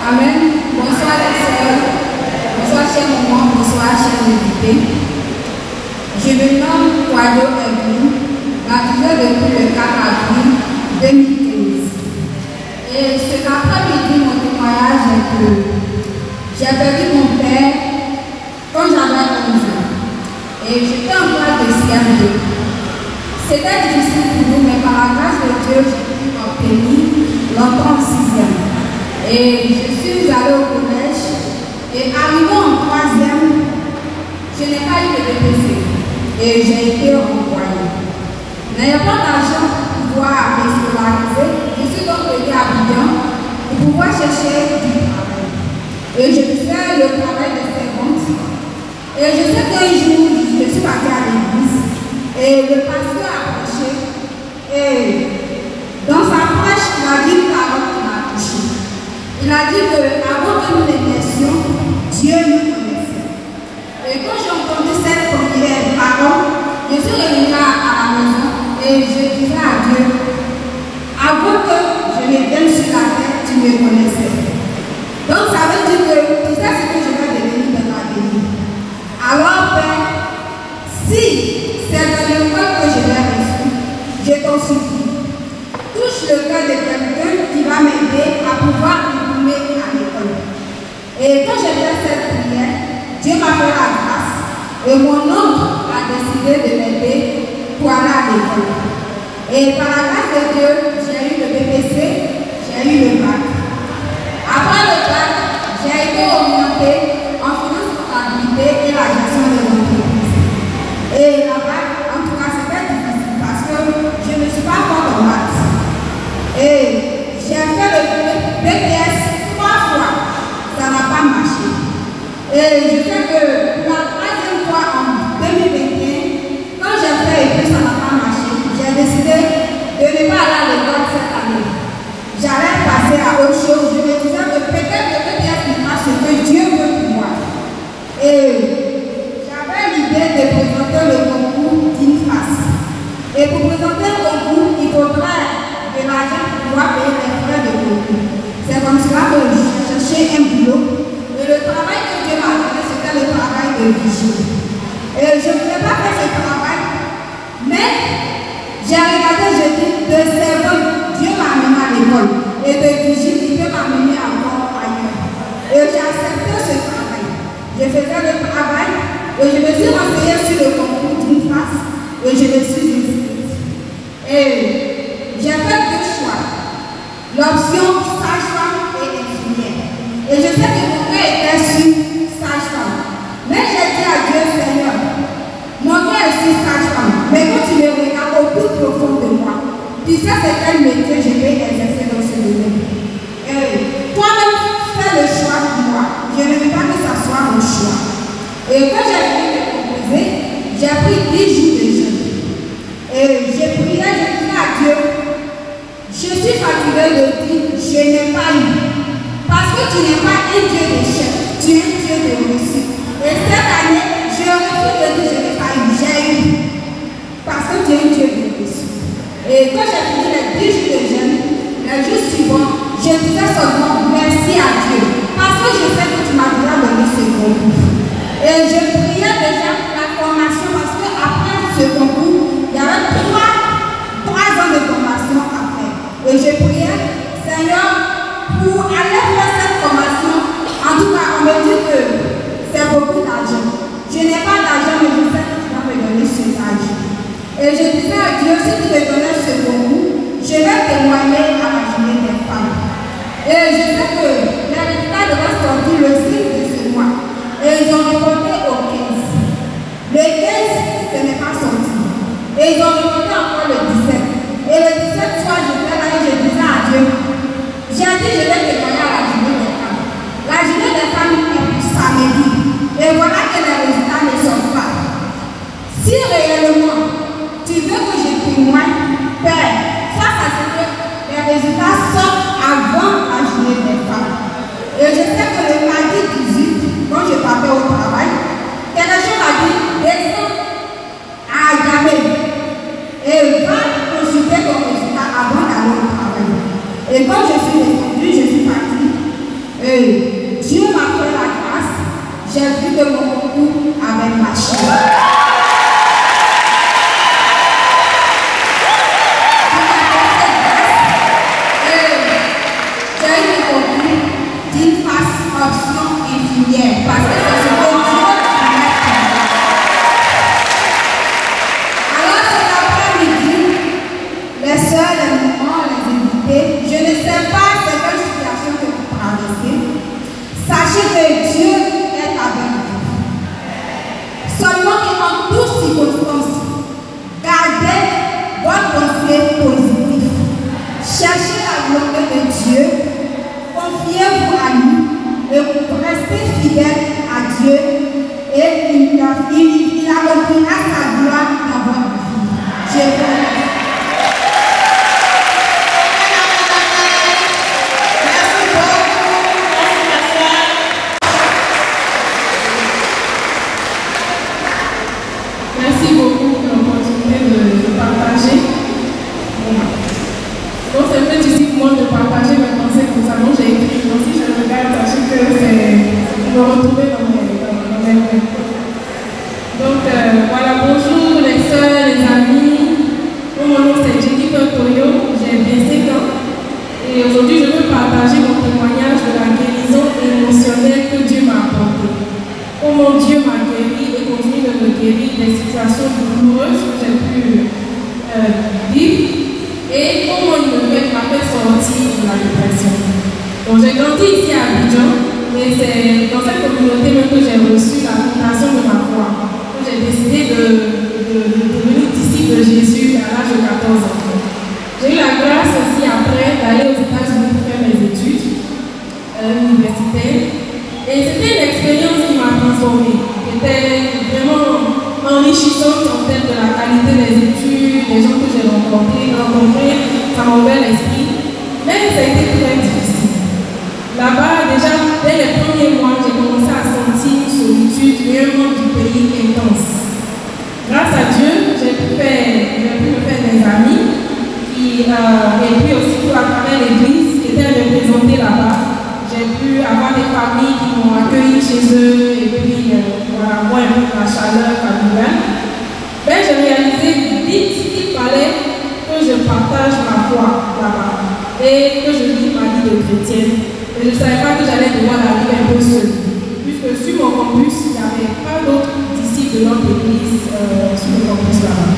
Amen. Bonsoir les sœurs. Bonsoir chers mamans. Bonsoir chers invités. Je me nomme Kwado Ebou, baptisée depuis le 4 avril 2015. Et cet après-midi, mon témoignage est que j'ai perdu mon père quand j'avais 11 ans. Et j'étais en classe de CM2. C'était difficile pour nous, mais par la grâce de Dieu, j'ai pu obtenir longtemps en 6e. Et je suis allée au collège. Et arrivant en 3e, je n'ai pas eu de BPC. Et j'ai été envoyée. N'ayant pas d'argent pour pouvoir me scolariser, je suis donc allée à Abidjan pour pouvoir chercher du travail. Et je faisais le travail de servante. Et je sais qu'un jour, je suis partie à l'église et le pasteur a prêché. Et dans sa prêche, il a dit une parole qui m'a touchée. Il a dit qu'avant que nous les naissions, Dieu nous connaissait. Et quand j'ai entendu cette première parole, je suis revenue à la maison et je disais à Dieu, avant que je ne vienne sur la terre, tu me connaissais. Donc ça veut dire que tu sais ce que je vais devenir dans l'avenir. Alors Père, si c'est dans l'école que je vais reçu, je t'en supplie, touche le cœur de quelqu'un qui va m'aider à pouvoir retourner à l'école. Et quand j'ai fait cette prière, Dieu m'a fait la grâce et mon oncle a décidé de m'aider pour aller à l'école. Et par la grâce de Dieu, j'ai eu le BPC, j'ai eu le bac. Après le bac, j'ai été orientée en finance comptabilité et la gestion de l'entreprise. Et là-bas, en tout cas, c'était difficile parce que je ne suis pas forte en maths. Et j'ai fait le BTS 3 fois, ça n'a pas marché. Et je sais que pour la 3e fois en 2021, quand j'ai fait et que ça n'a pas marché, j'ai décidé de ne pas aller à l'école cette année. J'allais passer à autre chose. Je me disais que peut-être le BTS n'est pas ce que Dieu veut pour moi. Et j'avais l'idée de présenter le concours d'INFAS. Et pour présenter le concours, il faudrait de l'argent pour pouvoir payer les frais de concours. C'est comme cela que j'ai cherché un boulot. Et le travail que Dieu m'a donné, c'était le travail de vigile. Et je ne voulais pas faire ce travail. Mais j'ai regardé, j'ai dit, de servant, Dieu m'a amené à l'école. Et de vigile, Dieu m'a amené encore ailleurs. Et j'ai accepté ce travail. Je faisais le travail et je me suis renseignée sur le concours d'INFAS et je me suis inscrite. Et j'ai fait 2 choix. L'option sage-femme et infirmière. Et je sais que mon cœur était sur sage-femme. Mais j'ai dit à Dieu, Seigneur, mon cœur est sur sage-femme. Mais quand tu me regardes au plus profond de moi, tu sais c'est quel métier je vais exercer dans ce domaine. Et toi-même, fais le choix pour moi. Je ne veux pas que ça soit mon choix. Et quand j'ai fini de composer, j'ai pris 10 jours de jeûne. Et j'ai prié, je disais à Dieu, je suis fatiguée de dire, je n'ai pas eu. Parce que tu n'es pas un Dieu d'échec, tu es un Dieu de réussite. Et cette année, je refuse de dire, je n'ai pas eu, j'ai eu. Parce que tu es un Dieu de réussite. Et quand j'ai fini les 10 jours de jeûne, les jours suivants, je disais seulement merci à Dieu. Parce que je sais que tu m'as déjà donné ce concours. Et je priais déjà pour la formation parce qu'après ce concours, il y avait 3 ans de formation à faire. Et je priais, Seigneur, pour aller faire cette formation, en tout cas, on me dit que c'est beaucoup d'argent. Je n'ai pas d'argent, mais je sais que tu vas me donner ce argent. Et je disais à Dieu, si tu me donnais ce concours, je vais témoigner à la journée des femmes. Et je sais que les résultats devaient sortir le 6 de ce mois. Et ils ont reporté au 15. Le 15, ce n'est pas sorti. Et ils ont reporté encore le 17. Et le 17 soir, je faisais là et je disais à Dieu, j'ai dit je vais témoigner à la journée des femmes. La journée des femmes est pour samedi. Et voilà que les résultats ne sortent pas. Si réellement tu veux que je témoigne, Père, face à ce que les résultats sortent avant la journée des femmes. Et je sais que le mardi 18, quand je partais au travail, quelque chose m'a dit, descends à Gamé et va consulter ton résultat avant d'aller au travail. Et quand je suis descendue, je suis partie Dieu m'a fait la grâce, j'ai vu que mon concours avait marché. J'ai eu le concours d'une face option infirmière parce que c'est ce que Dieu m'a fait. Alors cet après-midi, les soeurs, les mamans, les invités, je ne sais pas c'est quelle situation que vous traversez. Sachez que Dieu est avec vous. Seulement qu'en toutes circonstances, gardez votre pensée positive. Cherchez la volonté de Dieu, confiez-vous à lui et restez fidèles à Dieu et il accomplira sa gloire dans votre vie. Dieu vous remercie. Merci beaucoup pour l'opportunité de partager. Donc c'est un peu difficile pour moi de partager mes pensées comme ça. Donc j'ai écrit aussi, je regarde, sachez que c'est me retrouver dans mes rêves. Donc voilà, bonjour les soeurs, les amis. Mon nom c'est Jennifer Toyo, j'ai 25 ans. Et aujourd'hui je veux partager mon témoignage de la guérison émotionnelle que Dieu m'a apportée. Comment Dieu m'a guéri et continue de me guérir des situations douloureuses que j'ai pu vivre et comment il m'a fait sortir de la dépression. Donc j'ai grandi ici à Abidjan et c'est dans cette communauté même que j'ai reçu la fondation de ma foi. J'ai décidé de devenir disciple de Jésus à l'âge de 14 ans. J'ai eu la grâce aussi après d'aller aux États-Unis pour faire mes études universitaires. Et c'était une expérience qui m'a transformée, qui était vraiment enrichissante en termes de la qualité des études, des gens que j'ai rencontrés, ça m'a ouvert l'esprit. Mais ça a été très difficile. Là-bas, déjà, dès les premiers mois, j'ai commencé à sentir une solitude et un manque du pays intense. Grâce à Dieu, j'ai pu me faire des amis, et puis aussi à travers l'église qui était représentée là-bas. J'ai pu avoir des familles qui m'ont accueilli chez eux et puis voilà, moi un peu la chaleur familiale. Mais j'ai réalisé vite qu'il fallait que je partage ma foi là-bas et que je vis ma vie de chrétienne. Et je ne savais pas que j'allais devoir arriver un peu seule. Puisque sur mon campus, il n'y avait pas d'autres disciples de notre église sur le campus là-bas.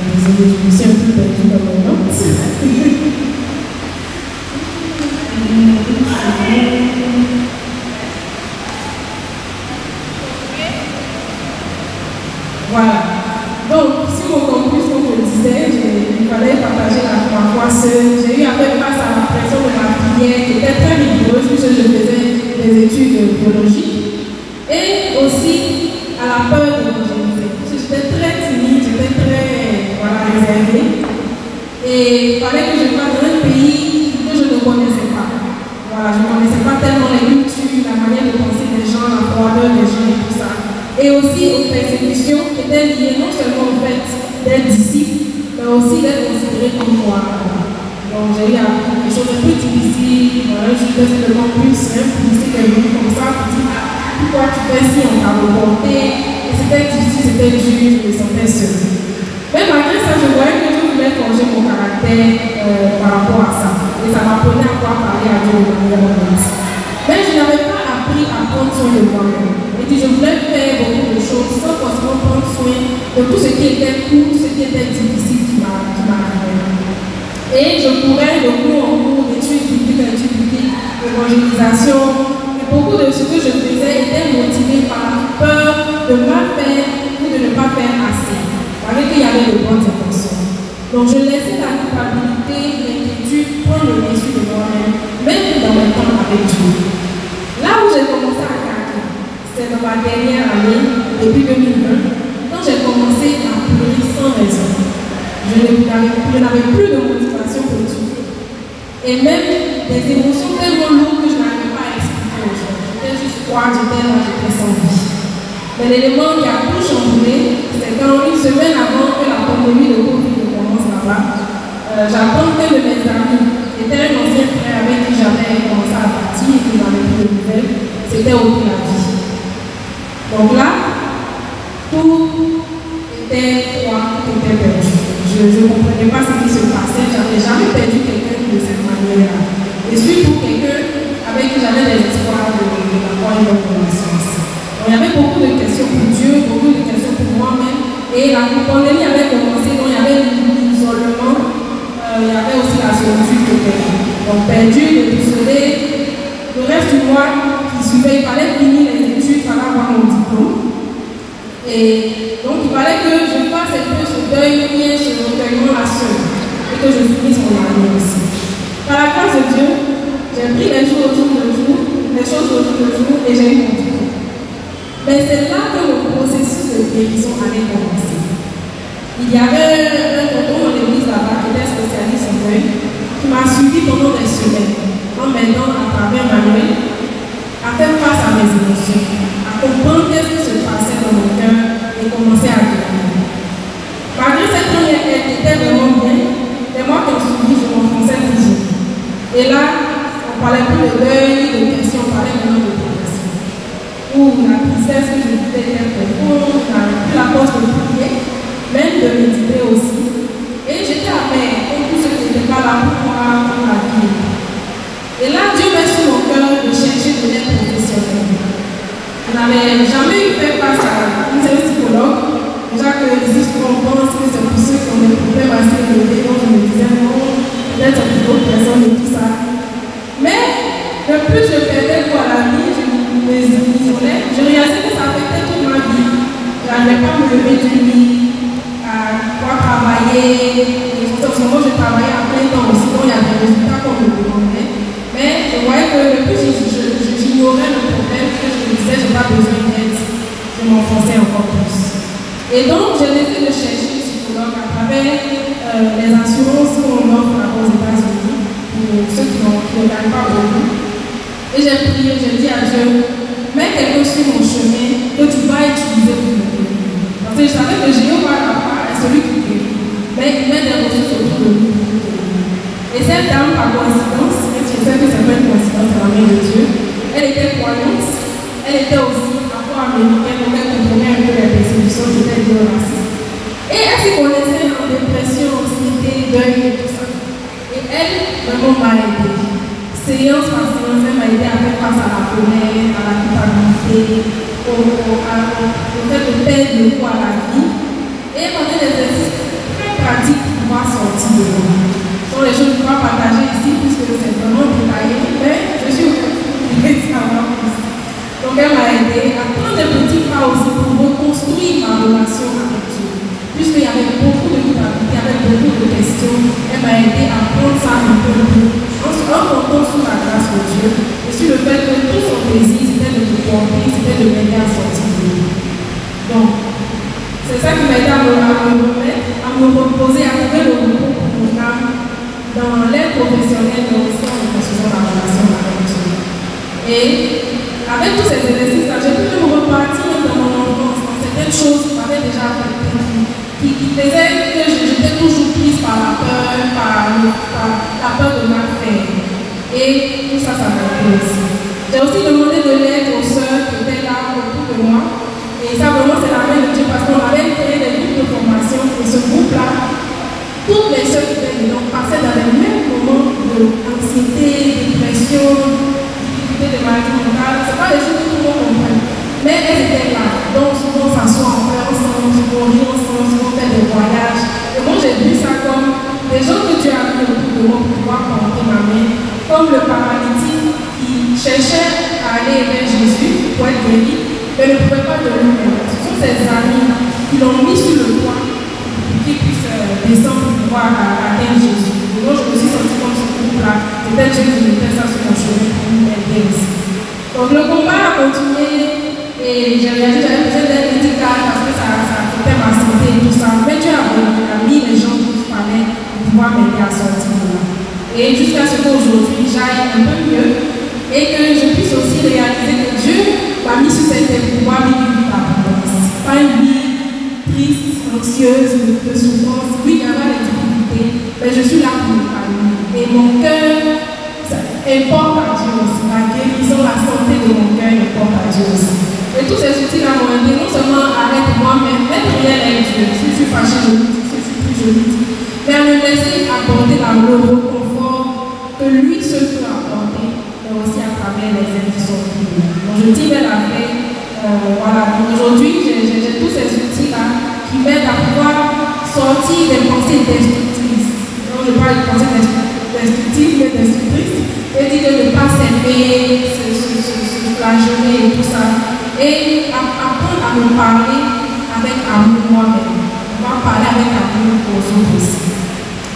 Désolée, je me suis un peu perdue dans mon notes. Voilà. Donc, sur mon campus, comme je le disais, il fallait partager ma foi seule. J'ai eu à faire face à la pression de ma filière qui était très rigoureuse puisque je faisais des études biologiques. Et aussi à la peur de l'évangéliser. J'étais très timide, j'étais très réservée. Et il fallait que je fasse dans un pays que je ne connaissais pas. Voilà, je ne connaissais pas tellement les cultures, la manière de penser des gens, la froideur des gens et tout ça. Et aussi aux persécutions qui étaient liées non seulement au fait d'être disciple, mais aussi d'être considéré comme moi. Donc j'ai eu des choses un peu difficiles. Voilà, je suis sur le campus, un policier qui est venu comme ça pour dire pourquoi tu fais si on t'a reporté. Et c'était difficile, c'était dur, je me sentais seule. Mais malgré ça, je voyais que je voulais forger mon caractère par rapport à ça. Et ça m'apprenait à pouvoir parler à Dieu de manière honnête. Mais je n'avais pas appris à prendre soin de moi-même. Et puis je voulais faire beaucoup de choses sans forcément prendre soin de tout ce qui était court, tout ce qui était difficile qui m'arrivait. Et je courais de cours en cours, d'études bibliques, d'évangélisation. Et beaucoup de ce que je faisais était motivé par la peur de mal faire ou de ne pas faire assez. Avec qu'il y avait de bonnes intentions. Donc je laissais la culpabilité, l'inquiétude prendre le dessus de moi-même, même dans mon temps avec Dieu. Là où j'ai commencé à craquer, c'est dans ma dernière année, depuis 2020, quand j'ai commencé à pleurer sans raison. Je n'avais plus de motivation pour étudier. Et même des émotions tellement lourdes que je n'arrivais pas à expliquer aux gens. J'étais juste froide, j'étais sans vie. Mais l'élément qui a tout chamboulé, c'est quand une semaine avant que la pandémie de Covid commence là-bas, j'apprends que de mes amis J'étais un ancien frère avec qui j'avais commencé à partir et qui m'avait pris de nouvelles. C'était au la vie. Donc là, tout était froid, tout était perdu. Je ne comprenais pas ce qui se passait. Je n'avais jamais perdu quelqu'un de cette manière-là. Et surtout quelqu'un avec qui j'avais des espoirs de l'avoir une bonne relation. Donc il y avait beaucoup de questions pour Dieu, beaucoup de questions pour moi-même. Et la pandémie avait commencé, donc il y avait l'isolement, il y avait aussi la solitude qui était là. Donc perdu, déboussolé, le reste du mois qui suivait, il fallait finir les études, il fallait avoir mon diplôme. Et donc il fallait que je fasse un peu ce deuil, ce recueillement là seul, et que je finisse mon année aussi. Par la grâce de Dieu, j'ai pris les jours au jour le jour, les choses au jour le jour, et j'ai eu mon diplôme. Mais c'est là que le processus de guérison allait commencer. Il y avait un tonton dans l'église là-bas qui était spécialiste en deuil, qui m'a suivi pendant des semaines, en m'aidant à travers Manuel à faire face à mes émotions, à comprendre qu'est-ce qui se passait dans mon cœur et commencer à guérir. Malgré cette première aide qui était vraiment bien, les mois qui ont suivi, je m'enfonçais toujours. Et là, on ne parlait plus de deuil, de questions, on parlait maintenant de dépression. Où la tristesse que je vivais était profonde, la force de prier, même de méditer aussi. Et j'étais amère, comme tout ce qui n'était pas là pour moi, pour la vie. Et là, Dieu met sur mon cœur de chercher de l'aide professionnelle. Je n'avais jamais eu fait face à une seule psychologue. Déjà que existe, on pense que c'est pour ceux qui ont des problèmes assez élevés, donc je me disais non, peut-être c'est pour d'autres personnes et tout ça. Mais le plus je perdais pour la vie, je réalisais que ça affectait toute ma vie. Je n'arrivais pas à me lever du lit, à pouvoir travailler. Et en ce moment, je travaillais à plein temps aussi, donc il y a des résultats qu'on me demandait. Mais je voyais que le plus j'ignorais le problème, que je me disais, je n'ai pas besoin d'aide, je m'enfonçais encore plus. Et donc, j'ai décidé de chercher un psychologue à travers les assurances qu'on offre aux États-Unis, pour ceux qui ne gagnent pas beaucoup. Et j'ai prié, j'ai dit à Dieu, mets quelque chose sur mon chemin que tu vas utiliser pour me guérir. Parce que je savais que Jéhovah est celui qui guérit. Mais il met des ressources autour de nous pour guérir. Et cette dame, par coïncidence, et je sais que c'est pas une coïncidence, c'est la main de Dieu, elle était croyante, elle était aussi afro-américaine, donc elle comprenait un peu les persécutions qui étaient liées au racisme. Et elle se connaissait en dépression, anxiété, deuil et tout ça. Et elle, vraiment m'a aidée. Séance par séance, elle m'a aidé à faire face à la colère, à la culpabilité, au fait de perdre le poids à la vie. Et elle m'a donné des exercices très pratiques pour pouvoir sortir de moi. Ce sont les choses que je ne vais pas partager ici, puisque c'est vraiment détaillé, mais je suis obligée de savoir plus. Donc elle m'a aidé à prendre des petits pas aussi pour reconstruire ma relation avec Dieu. Puisqu'il y avait beaucoup de culpabilité, il y avait beaucoup de questions, elle m'a aidé à prendre ça un peu plus. En comptant sur la grâce de Dieu et sur le fait que tout son plaisir c'était de me porter, c'était de m'aider à sortir de lui. Donc, c'est ça qui m'a aidé à me remettre, à me reposer, à trouver le repos pour mon âme dans l'aide professionnelle, mais aussi en construisant la relation avec Dieu. Et avec tous ces exercices-là, j'ai pu me repartir dans mon enfance, dans certaines choses qui m'avaient déjà affecté, qui faisaient que j'étais toujours prise par la peur, par la peur de mal faire. Et tout ça, ça m'a aidé aussi. J'ai aussi demandé de l'aide aux sœurs qui étaient là autour de moi. Et ça, vraiment, c'est la main de Dieu parce qu'on avait créé des groupes de formation. Et ce groupe-là, toutes les sœurs qui étaient dedans passaient dans les mêmes moments d'anxiété, dépression, difficulté de maladie mentale. Ce n'est pas des choses que tout le monde comprend. Mais elles étaient là. Donc, souvent, on s'assoit en paix ensemble, on rit ensemble, on fait des voyages. Et moi, j'ai vu ça comme des gens que Dieu a mis autour de moi pour pouvoir porter ma main. Comme le paralytique qui cherchait à aller vers Jésus pour être guéri, mais ne pouvait pas devenir. Ce sont ses amis qui l'ont mis sur le toit pour qu'il puisse descendre pour pouvoir atteindre Jésus. Et donc, je me suis sentie comme ce groupe-là. Peut-être Dieu qui mettait ça sur mon chemin pour m'aider aussi. Donc, le combat a continué. Et j'ai réalisé que j'avais besoin d'être médicale parce que ça affectait ma santé et tout ça. Mais Dieu a mis les gens qu'il fallait pour pouvoir m'aider à sortir de là. Et jusqu'à ce qu'aujourd'hui, j'aille un peu mieux et que je puisse aussi réaliser que Dieu m'a mis sur cette terre pour pouvoir vivre une vie d'abondance. Pas une vie triste, anxieuse, de souffrance. Oui, il y aura des difficultés, mais je suis là pour me calmer. Et mon cœur et porte à Dieu aussi. La guérison, la santé de mon cœur et porte à Dieu aussi. Et tous ces outils-là m'ont aidé non seulement à être moi-même, être réel avec Dieu. Si je suis fâchée, je le dis. Si je suis triste, je le dis. Mais à me laisser apporter le reconfort que lui seul peut apporter, mais aussi à travers les aides qui sont autour. Donc je dis la paix. Voilà. Donc aujourd'hui, j'ai tous ces outils-là qui m'aident à pouvoir sortir des pensées destructrices. Donc je parle de pensées destructives, mais destructrices. Et dire de ne pas s'aimer, se flageller et tout ça. Et apprendre à me parler avec amour moi-même. On va parler avec amour aux autres aussi.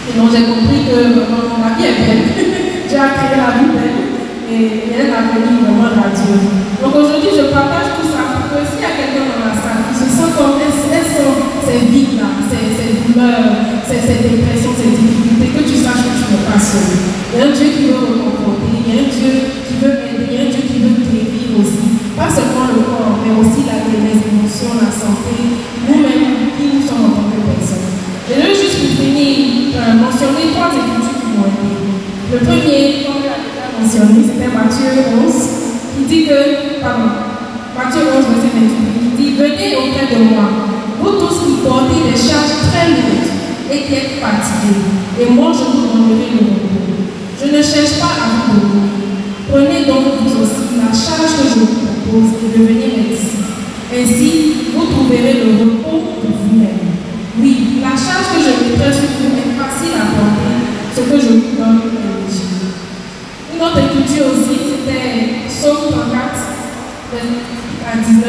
Et donc j'ai compris que ma vie est belle. Dieu a créé la vie belle. Et elle a venu vraiment à Dieu. Donc aujourd'hui je partage tout ça pour que s'il y a quelqu'un dans la salle qui se sent comme ces vides-là, ces douleurs, ces dépressions, ces difficultés, que tu saches que tu n'es pas seul. Il y a un Dieu qui veut reconforter, il y a un Dieu qui veut aider, il y a un Dieu qui veut guérir aussi. Pas seulement le corps, mais aussi les émotions, la santé, nous-mêmes, qui nous sommes en tant que personnes. Je veux juste pour finir mentionner 3 écritures qui m'ont aidé. Le premier, comme je l'ai déjà mentionné, c'était Matthieu 11, qui dit que, Matthieu 11, verset 28, qui dit: venez auprès de moi, vous tous qui portez des charges très lourdes et qui êtes fatigués, et moi je vous donnerai le repos. Je ne cherche pas à vous donner. Prenez donc vous aussi la charge que je vous propose et devenez mes disciples. Ainsi, vous trouverez le repos pour vous-même. Oui, la charge que je mettrai sur vous est facile à porter. Ce que je vous donne est léger. Une autre écriture aussi, c'était Psaume 34, à 19,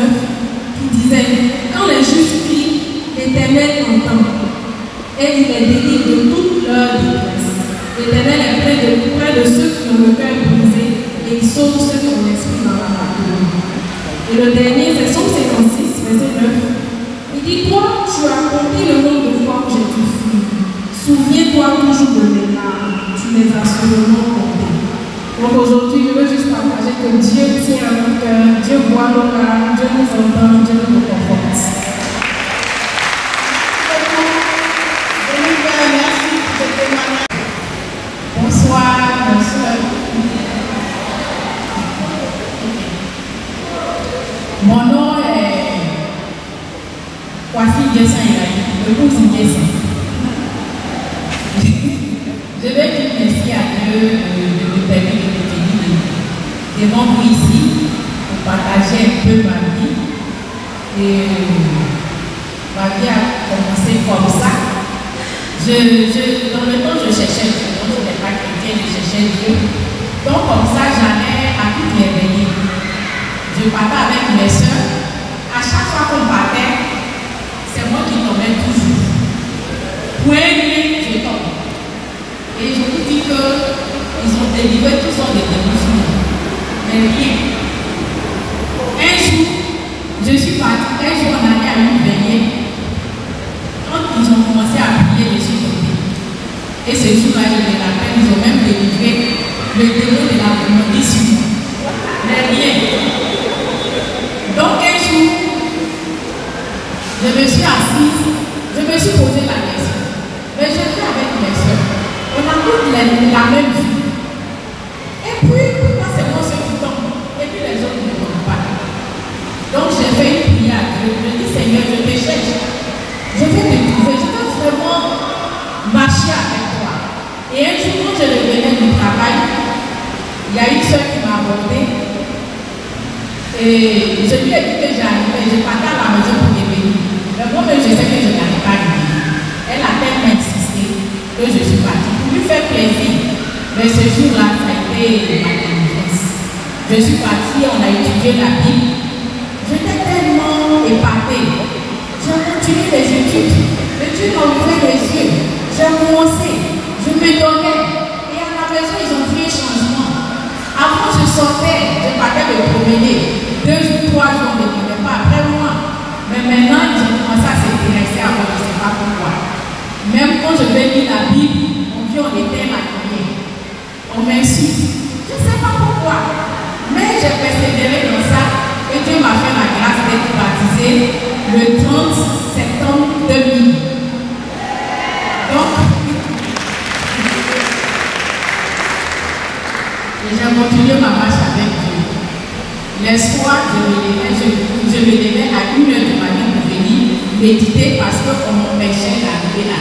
qui disait: quand les justes crient, l'Éternel entend, et il les délivre de toute leur détresse. L'Éternel est près de ceux qui ont le cœur brisé, et il sauve ceux qui ont l'esprit dans la pâture. Et le dernier, c'est Psaume 56, verset 9. Il dit: toi, tu as compris le nombre de fois que j'ai dû fuir. Souviens-toi toujours de mes larmes, tu les as sûrement comptées. Donc aujourd'hui, je veux juste partager que Dieu tient à notre cœur, Dieu voit nos larmes, Dieu nous entend, Dieu nous réconforte. Bonsoir, bonsoir. Mon nom est Kwasi Gessan Ilaï, le cousin Gessan. Je vais dire merci à Dieu de me permettre de venir devant vous ici pour partager un peu ma vie. Et ma vie a commencé comme ça. Dans le temps, je cherchais Dieu. Donc, je n'étais pas chrétien, je cherchais Dieu. Donc, comme ça, j'allais à toutes les veillées. Je partais avec mes soeurs. À chaque fois qu'on partait, c'est moi qui tombais toujours. Point nuit, je tombe. Et je vous dis qu'ils ont délivré tous sortes de dévotions. Mais rien. Un jour, je suis partie. Un jour, on allait à une veillée. Quand ils ont commencé à prier, je suis tombée. Et ce jour-là, je les rappelle, ils ont même délivré le démon de la volonté sur moi. Mais rien. Donc un jour, je me suis assise, je me suis posé la question. Mais je fais avec mes soeurs. On a toutes la même vie. Et puis, pourquoi c'est moi ceux qui tombent et puis les autres ne tombent pas? Donc j'ai fait une prière à Dieu. Je dis: Seigneur, je te cherche. Je vais te trouver. Je veux vraiment marcher avec toi. Et un jour, quand je revenais du travail, il y a une soeur qui m'a abordé. Et je lui ai dit que j'arrivais. Je partais à la maison pour revenir. Mais moi-même, je sais que je n'allais pas revenir. Elle a tellement insisté que je suis partie. Pour lui faire plaisir. Mais ce jour-là, ça a été ma délivrance. Je suis partie, on a étudié la Bible. J'étais tellement épatée. J'ai continué les études. Mais Dieu m'a ouvert les yeux. J'ai commencé. Je me donnais. Et à la maison, ils ont fait un changement. Avant, je sortais. Je partais me promener. 2 jours, 3 jours, je ne venais pas après moi. Mais maintenant, ils ont commencé à s'intéresser à moi. Je ne sais pas pourquoi. Même quand je vais lire la Bible, on dit on était maquillés. On m'insulte. Je ne sais pas pourquoi. Mais j'ai persévéré dans ça. Et Dieu m'a fait la grâce d'être baptisé le 30 septembre 2000. Donc, j'ai Les soirs, je me levais à 1h du matin pour venir méditer parce qu'on m'empêchait d'arriver là.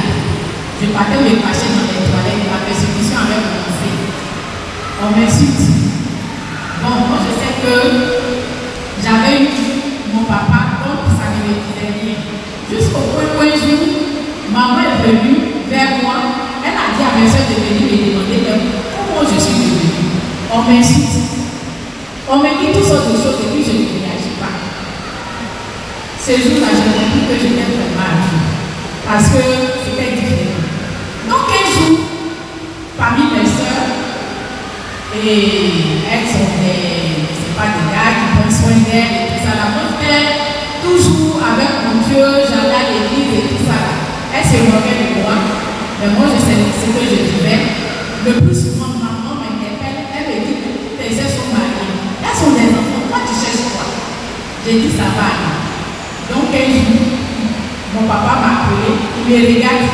Je partais me cacher dans les toilettes, la persécution avait commencé. On m'insulte. Bon, moi je sais que j'avais eu mon papa, donc ça ne me disait rien. Jusqu'au point où un jour, maman est venue vers moi, elle a dit à mes soeurs de venir me demander comment je suis devenue. On m'insulte. On me dit toutes sortes de choses et puis je ne réagis pas. Ce jour-là, j'ai compris que j'étais vraiment à Dieu. Parce que c'était différent. Donc un jour, parmi mes soeurs, et elles sont c'est pas des gars qui prennent soin d'elles et tout ça. La bonne mère, toujours avec mon Dieu, j'allais à l'église et tout ça. Elle se moquait de moi. Mais moi, je sais ce que je vivais. Le plus souvent, maman m'interpelle, elle me dit que tes soeurs sont mariées. Elles sont des enfants. Moi, tu cherches quoi? J'ai dit ça va aller. Donc un jour, mon papa m'a appelé, il me regarde,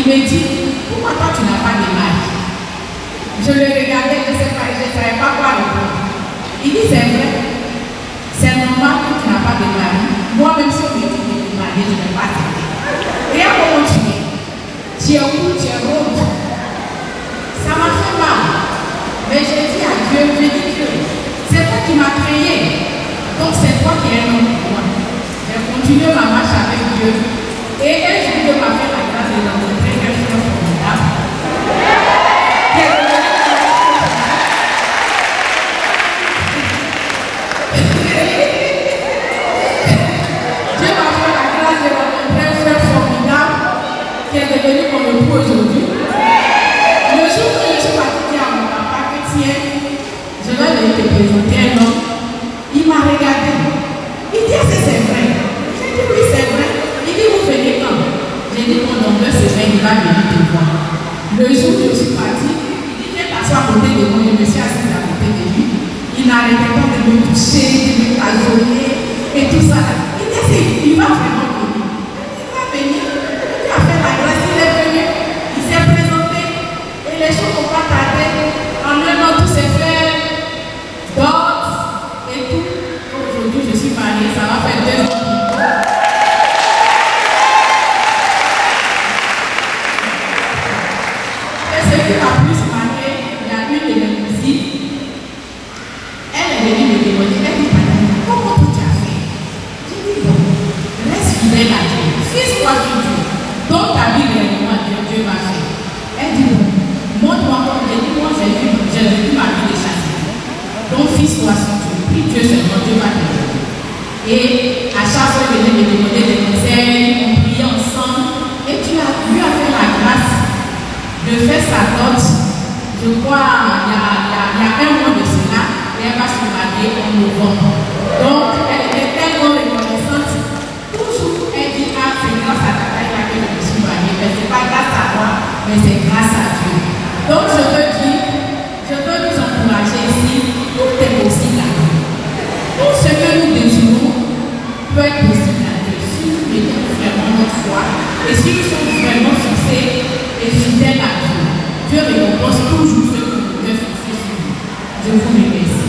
il me dit, pourquoi toi tu n'as pas de mari? Je le regardais, je ne savais pas quoi répondre. Il dit, c'est vrai, c'est normal que tu n'as pas de mari. Moi-même, si on me dit de me marier, je ne vais pas accepter. Et à comment tu es? Tu es où? Tu es ronde. Ça m'a fait mal. Mais j'ai dit à Dieu, c'est toi qui m'as créé. Donc c'est toi qui es un homme pour moi. J'ai continué ma marche avec Dieu. Et un jour, Dieu m'a fait la grâce de rencontrer un frère formidable. Dieu m'a fait la grâce de rencontrer un frère formidable qui est devenu mon époux aujourd'hui. Le jour où je suis partie dire à mon papa que tiens, je vais te présenter un homme, il m'a regardé. Il dit, est-ce que c'est vrai? J'ai dit, oui, c'est vrai. Il dit, vous venez quand? J'ai dit, pendant 2 semaines, il va venir te voir. Le jour où je suis partie, il dit, viens t'asseoir à côté de moi. Je me suis assise à côté de lui. Il n'arrêtait pas de me toucher, de me cajoler et tout ça. Il dit, il va vraiment venir. Il va venir. Il a fait la grâce, il est venu. Il s'est présenté. Et les choses n'ont pas tardé. En un an, tout s'est fait. D'autres et tout. Aujourd'hui, je suis mariée. Ça va faire 2 ans. Et ce qui m'a plus marqué, il y a une de mes cousines. Elle est venue me demander, elle dit, comment tu as fait? J'ai dit, bon, reste fidèle à Dieu. Fais-toi sur Dieu. Donc ta vie réellement, Dieu m'a fait. Elle dit, bon, montre-moi comme j'ai dit, moi j'ai vécu ma vie de chasser. Donc fais-toi sur Dieu. Prie Dieu seulement, Dieu va te donner. Et à chaque fois, elle venait me demander des conseils, on priait ensemble. Et Dieu a fait la grâce de faire sa dot. Je crois, il y a 1 mois de cela. Elle va se marier en novembre. Donc, elle était tellement reconnaissante. Toujours, elle dit, ah, c'est grâce à ta taille que je me suis mariée. Mais ce n'est pas grâce à moi, mais c'est grâce à Dieu. Donc, je veux nous encourager ici. Tout est possible à Dieu. Tout ce que nous désirons peut être possible à Dieu. Si nous mettons vraiment notre foi et si nous sommes vraiment fixés et fidèles à Dieu, Dieu récompense toujours ce que nous devons fixer sur nous. Je vous remercie.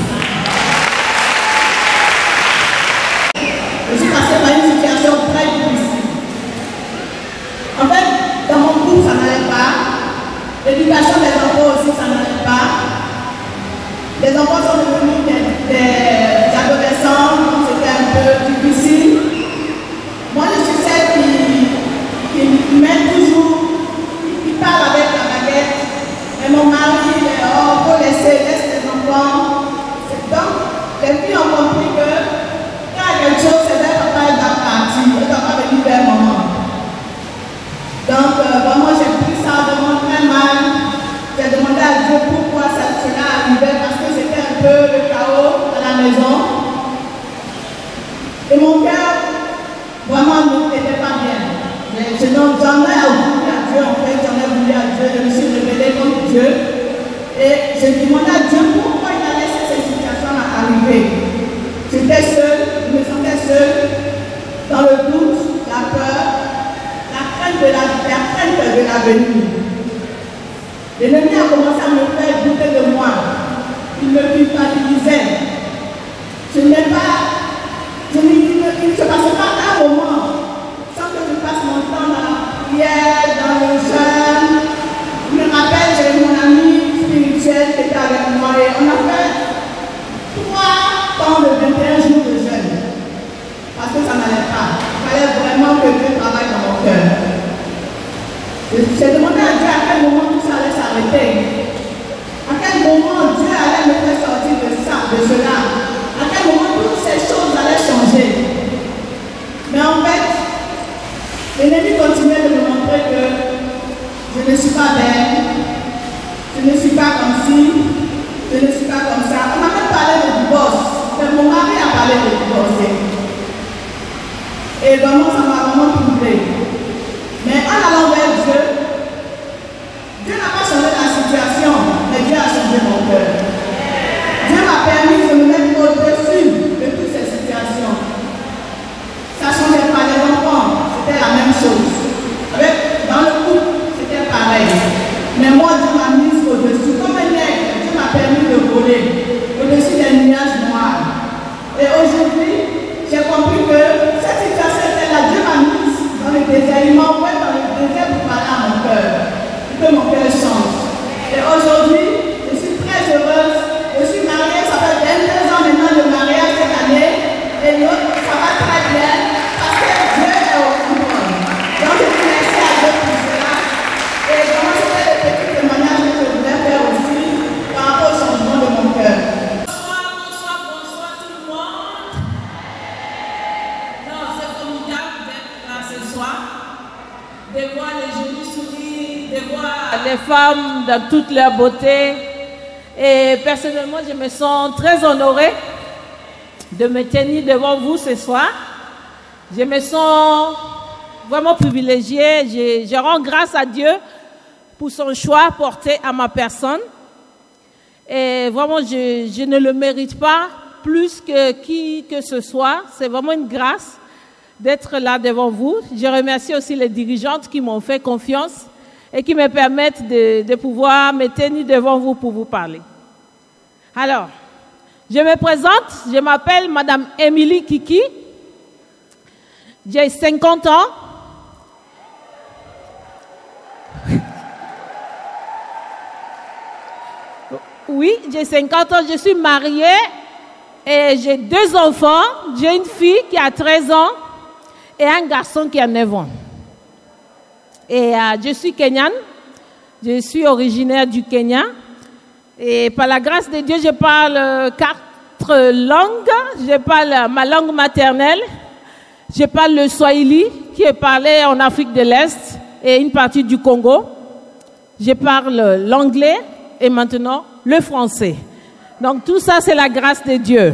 Je suis passée par une situation très difficile. En fait, dans mon groupe, ça n'allait pas. L'éducation des enfants aussi, ça n'allait pas. Les enfants sont devenus des adolescents, donc c'était un peu difficile. Moi, je suis celle qui met toujours, qui parle avec la baguette. Et mon mari, il est hors, il faut laisse les enfants. Donc, les filles ont compris que quand il y a quelque chose, c'est vers papa, elle doit partir, elle ne doit pas venir vers maman. Donc, vraiment, j'ai pris ça vraiment très mal. J'ai demandé à Dieu pourquoi cela arrivait, parce que c'était un peu le chaos à la maison. Et mon cœur, vraiment, n'était pas bien. J'en ai voulu à Dieu, en fait, j'en ai voulu à Dieu, je me suis révélée contre Dieu. Et je demandais à Dieu pourquoi il a laissé cette situation-là arriver. J'étais seule, je me sentais seule, dans le doute, la peur, la crainte de l'avenir. L'ennemi a commencé à me faire douter de moi. Il me culpabilisait. Je ne se passe pas un moment sans que je passe mon temps dans la prière, dans le jeûne. Je me rappelle, j'ai mon ami spirituel qui était avec moi et on a fait 3 temps de 21 jours de jeûne. Parce que ça n'allait pas. Il fallait vraiment que Dieu travaille dans mon cœur. J'ai demandé à Dieu à quel moment tout ça allait s'arrêter. À quel moment Dieu allait me faire sortir de ça, de cela. À quel moment toutes ces choses allaient changer. Mais en fait, l'ennemi continuait de me montrer que je ne suis pas belle, je ne suis pas comme ci, je ne suis pas comme ça. On m'a même parlé de divorce. Mon mari a parlé de divorce. Et vraiment, ça m'a vraiment troublé. Mais en allant vers Dieu, Dieu n'a pas changé la situation, mais Dieu a changé mon cœur. Dieu m'a permis de me mettre au-dessus de toutes ces situations. Ça ne changeait pas les enfants, c'était la même chose. Dans le couple, c'était pareil. Mais moi, Dieu m'a mis au-dessus. Comme un aigle, Dieu m'a permis de voler au-dessus des nuages noirs. Et aujourd'hui, j'ai compris que cette situation était là. Dieu m'a mis dans le désert. Il m'a envoyé dans le désert pour parler à mon cœur. Pour que mon cœur change. Et aujourd'hui, je suis très heureuse. Je suis mariée, ça fait 22 ans maintenant de mariage cette année. Et l'autre, ça va très bien. Parce que Dieu est au courant. Donc je dis merci à Dieu pour cela. Et vraiment, c'était le petit témoignage que je voulais faire aussi par rapport au changement de mon cœur. Bonsoir tout le monde. Non, c'est formidable d'être là ce soir. De voir les jolis sourires, de voir les femmes dans toute leur beauté. Et personnellement, je me sens très honorée de me tenir devant vous ce soir. Je me sens vraiment privilégiée. Je rends grâce à Dieu pour son choix porté à ma personne. Et vraiment, je ne le mérite pas plus que qui que ce soit. C'est vraiment une grâce d'être là devant vous. Je remercie aussi les dirigeantes qui m'ont fait confiance et qui me permettent de pouvoir me tenir devant vous pour vous parler. Alors, je me présente, je m'appelle Madame Émilie Kiki, j'ai 50 ans. Oui, j'ai 50 ans, je suis mariée et j'ai 2 enfants. J'ai une fille qui a 13 ans et un garçon qui a 9 ans. Et je suis kenyane, je suis originaire du Kenya. Et par la grâce de Dieu, je parle 4 langues. Je parle ma langue maternelle. Je parle le Swahili, qui est parlé en Afrique de l'Est et une partie du Congo. Je parle l'anglais et maintenant le français. Donc tout ça, c'est la grâce de Dieu.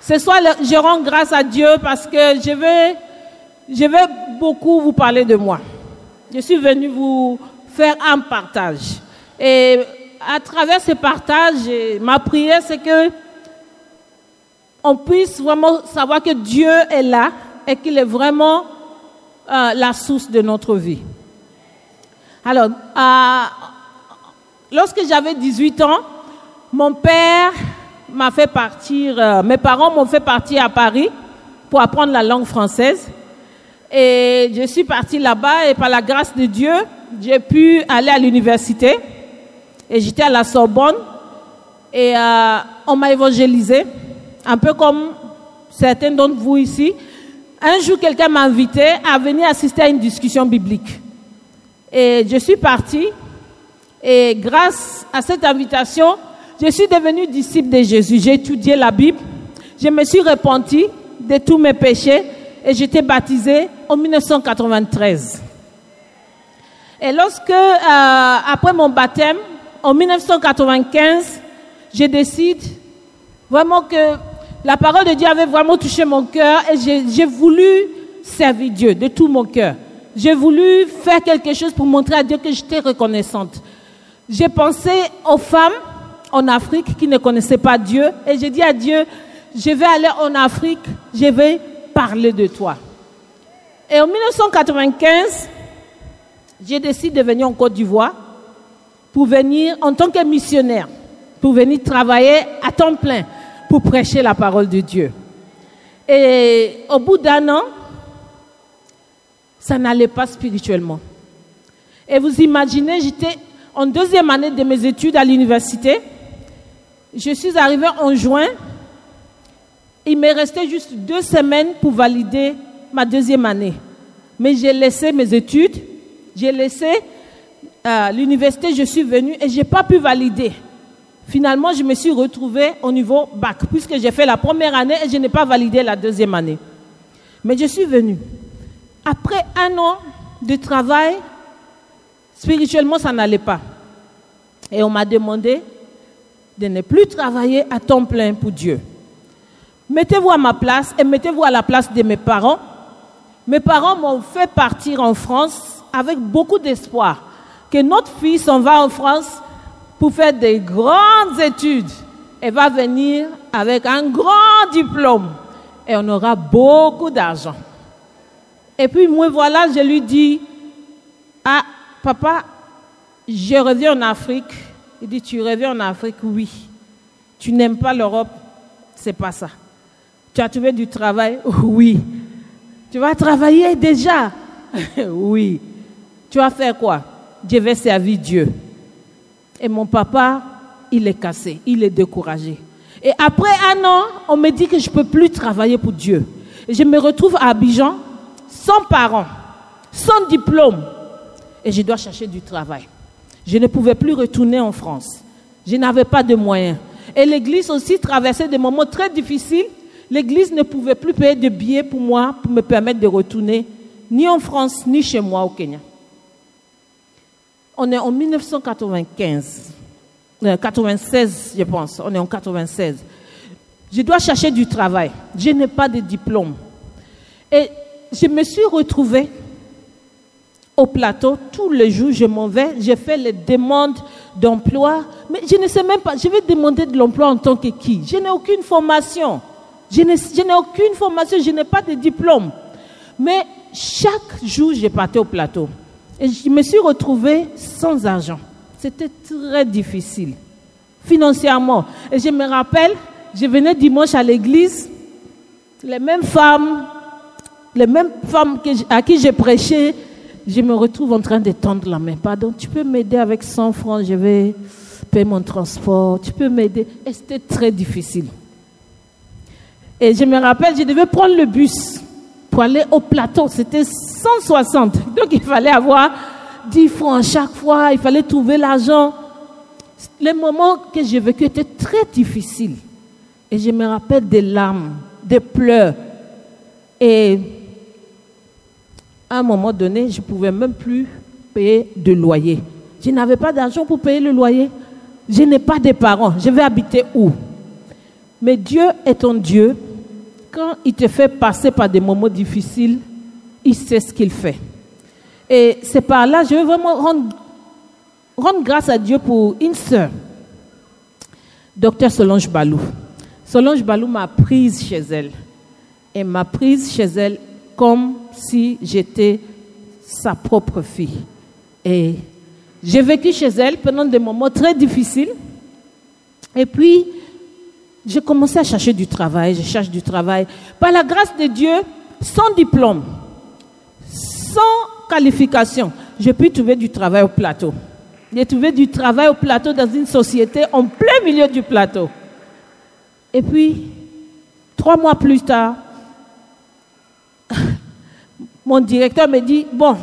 Ce soir, je rends grâce à Dieu parce que je vais beaucoup vous parler de moi. Je suis venue vous faire un partage. Et à travers ce partage, ma prière, c'est que on puisse vraiment savoir que Dieu est là et qu'il est vraiment la source de notre vie. Alors, lorsque j'avais 18 ans, mon père m'a fait partir, mes parents m'ont fait partir à Paris pour apprendre la langue française. Et je suis partie là-bas et par la grâce de Dieu, j'ai pu aller à l'université. Et j'étais à la Sorbonne et on m'a évangélisé, un peu comme certains d'entre vous ici. Un jour, quelqu'un m'a invité à venir assister à une discussion biblique. Et je suis partie et grâce à cette invitation, je suis devenue disciple de Jésus. J'ai étudié la Bible, je me suis repentie de tous mes péchés et j'étais baptisée en 1993. Et lorsque, après mon baptême, en 1995, je décide vraiment que la parole de Dieu avait vraiment touché mon cœur et j'ai voulu servir Dieu de tout mon cœur. J'ai voulu faire quelque chose pour montrer à Dieu que j'étais reconnaissante. J'ai pensé aux femmes en Afrique qui ne connaissaient pas Dieu et j'ai dit à Dieu, je vais aller en Afrique, je vais parler de toi. Et en 1995, j'ai décidé de venir en Côte d'Ivoire pour venir en tant que missionnaire, pour venir travailler à temps plein, pour prêcher la parole de Dieu. Et au bout d'un an, ça n'allait pas spirituellement. Et vous imaginez, j'étais en 2e année de mes études à l'université. Je suis arrivée en juin. Il me restait juste 2 semaines pour valider ma 2e année. Mais j'ai laissé mes études, j'ai laissé l'université, je suis venue et je n'ai pas pu valider. Finalement, je me suis retrouvée au niveau bac, puisque j'ai fait la 1re année et je n'ai pas validé la 2e année. Mais je suis venue. Après 1 an de travail, spirituellement, ça n'allait pas. Et on m'a demandé de ne plus travailler à temps plein pour Dieu. Mettez-vous à ma place et mettez-vous à la place de mes parents. Mes parents m'ont fait partir en France avec beaucoup d'espoir que notre fille s'en va en France pour faire des grandes études. Elle va venir avec un grand diplôme et on aura beaucoup d'argent. Et puis moi voilà, je lui dis, ah papa, je reviens en Afrique. Il dit, tu reviens en Afrique? Oui. Tu n'aimes pas l'Europe? C'est pas ça. Tu as trouvé du travail? Oui. Tu vas travailler déjà? Oui. Tu vas faire quoi? Je vais servir Dieu. Et mon papa, il est cassé, il est découragé. Et après 1 an, on me dit que je ne peux plus travailler pour Dieu. Et je me retrouve à Abidjan, sans parents, sans diplôme. Et je dois chercher du travail. Je ne pouvais plus retourner en France. Je n'avais pas de moyens. Et l'église aussi traversait des moments très difficiles. L'église ne pouvait plus payer de billets pour moi, pour me permettre de retourner, ni en France, ni chez moi au Kenya. On est en 1995, 96, je pense. On est en 96. Je dois chercher du travail. Je n'ai pas de diplôme. Et je me suis retrouvée au plateau. Tous les jours, je m'en vais. Je fais les demandes d'emploi. Mais je ne sais même pas. Je vais demander de l'emploi en tant que qui? Je n'ai aucune formation. Je n'ai aucune formation. Je n'ai pas de diplôme. Mais chaque jour, je partais au plateau. Et je me suis retrouvée sans argent. C'était très difficile, financièrement. Et je me rappelle, je venais dimanche à l'église, les mêmes femmes à qui j'ai prêché, je me retrouve en train de tendre la main. Pardon, tu peux m'aider avec 100 francs, je vais payer mon transport, tu peux m'aider. Et c'était très difficile. Et je me rappelle, je devais prendre le bus pour aller au plateau, c'était 160. Donc il fallait avoir 10 francs chaque fois, il fallait trouver l'argent. Les moments que j'ai vécu étaient très difficiles. Et je me rappelle des larmes, des pleurs. Et à un moment donné, je ne pouvais même plus payer de loyer. Je n'avais pas d'argent pour payer le loyer. Je n'ai pas de parents. Je vais habiter où? Mais Dieu est ton Dieu. Quand il te fait passer par des moments difficiles, il sait ce qu'il fait. Et c'est par là, je veux vraiment rendre grâce à Dieu pour une sœur, Dr Solange Balou. Solange Balou m'a prise chez elle. Et m'a prise chez elle comme si j'étais sa propre fille. Et j'ai vécu chez elle pendant des moments très difficiles. Et puis, j'ai commencé à chercher du travail, je cherche du travail. Par la grâce de Dieu, sans diplôme, sans qualification, j'ai pu trouver du travail au plateau. J'ai trouvé du travail au plateau dans une société en plein milieu du plateau. Et puis, 3 mois plus tard, mon directeur me dit, bon,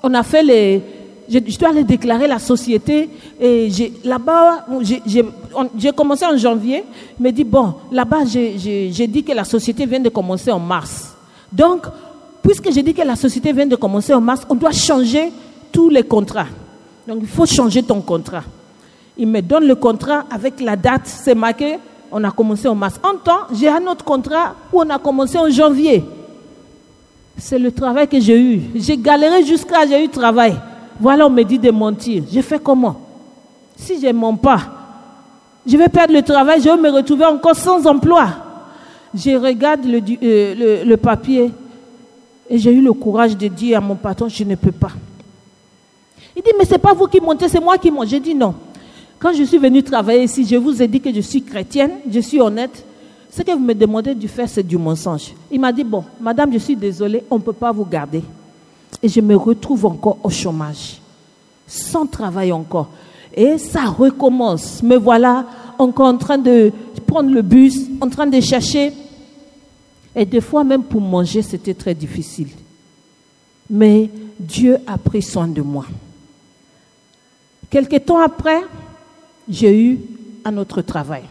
on a fait je dois aller déclarer la société. Et là-bas, j'ai commencé en janvier. Il me dit, bon, là-bas, j'ai dit que la société vient de commencer en mars. Donc, puisque j'ai dit que la société vient de commencer en mars, on doit changer tous les contrats. Donc, il faut changer ton contrat. Il me donne le contrat avec la date, c'est marqué, on a commencé en mars. En temps, j'ai un autre contrat où on a commencé en janvier. C'est le travail que j'ai eu. J'ai galéré jusqu'à j'ai eu travail. Voilà, on me dit de mentir. J'ai fait comment? Si je ne mens pas, je vais perdre le travail, je vais me retrouver encore sans emploi. Je regarde le papier et j'ai eu le courage de dire à mon patron, je ne peux pas. Il dit, mais ce n'est pas vous qui montez, c'est moi qui monte. J'ai dit non. Quand je suis venue travailler ici, je vous ai dit que je suis chrétienne, je suis honnête. ce que vous me demandez de faire, c'est du mensonge. Il m'a dit, bon, madame, je suis désolée, on ne peut pas vous garder. Et je me retrouve encore au chômage, sans travail encore. Et ça recommence. Me voilà encore en train de prendre le bus, en train de chercher. Et des fois, même pour manger, c'était très difficile. Mais Dieu a pris soin de moi. Quelque temps après, j'ai eu un autre travail.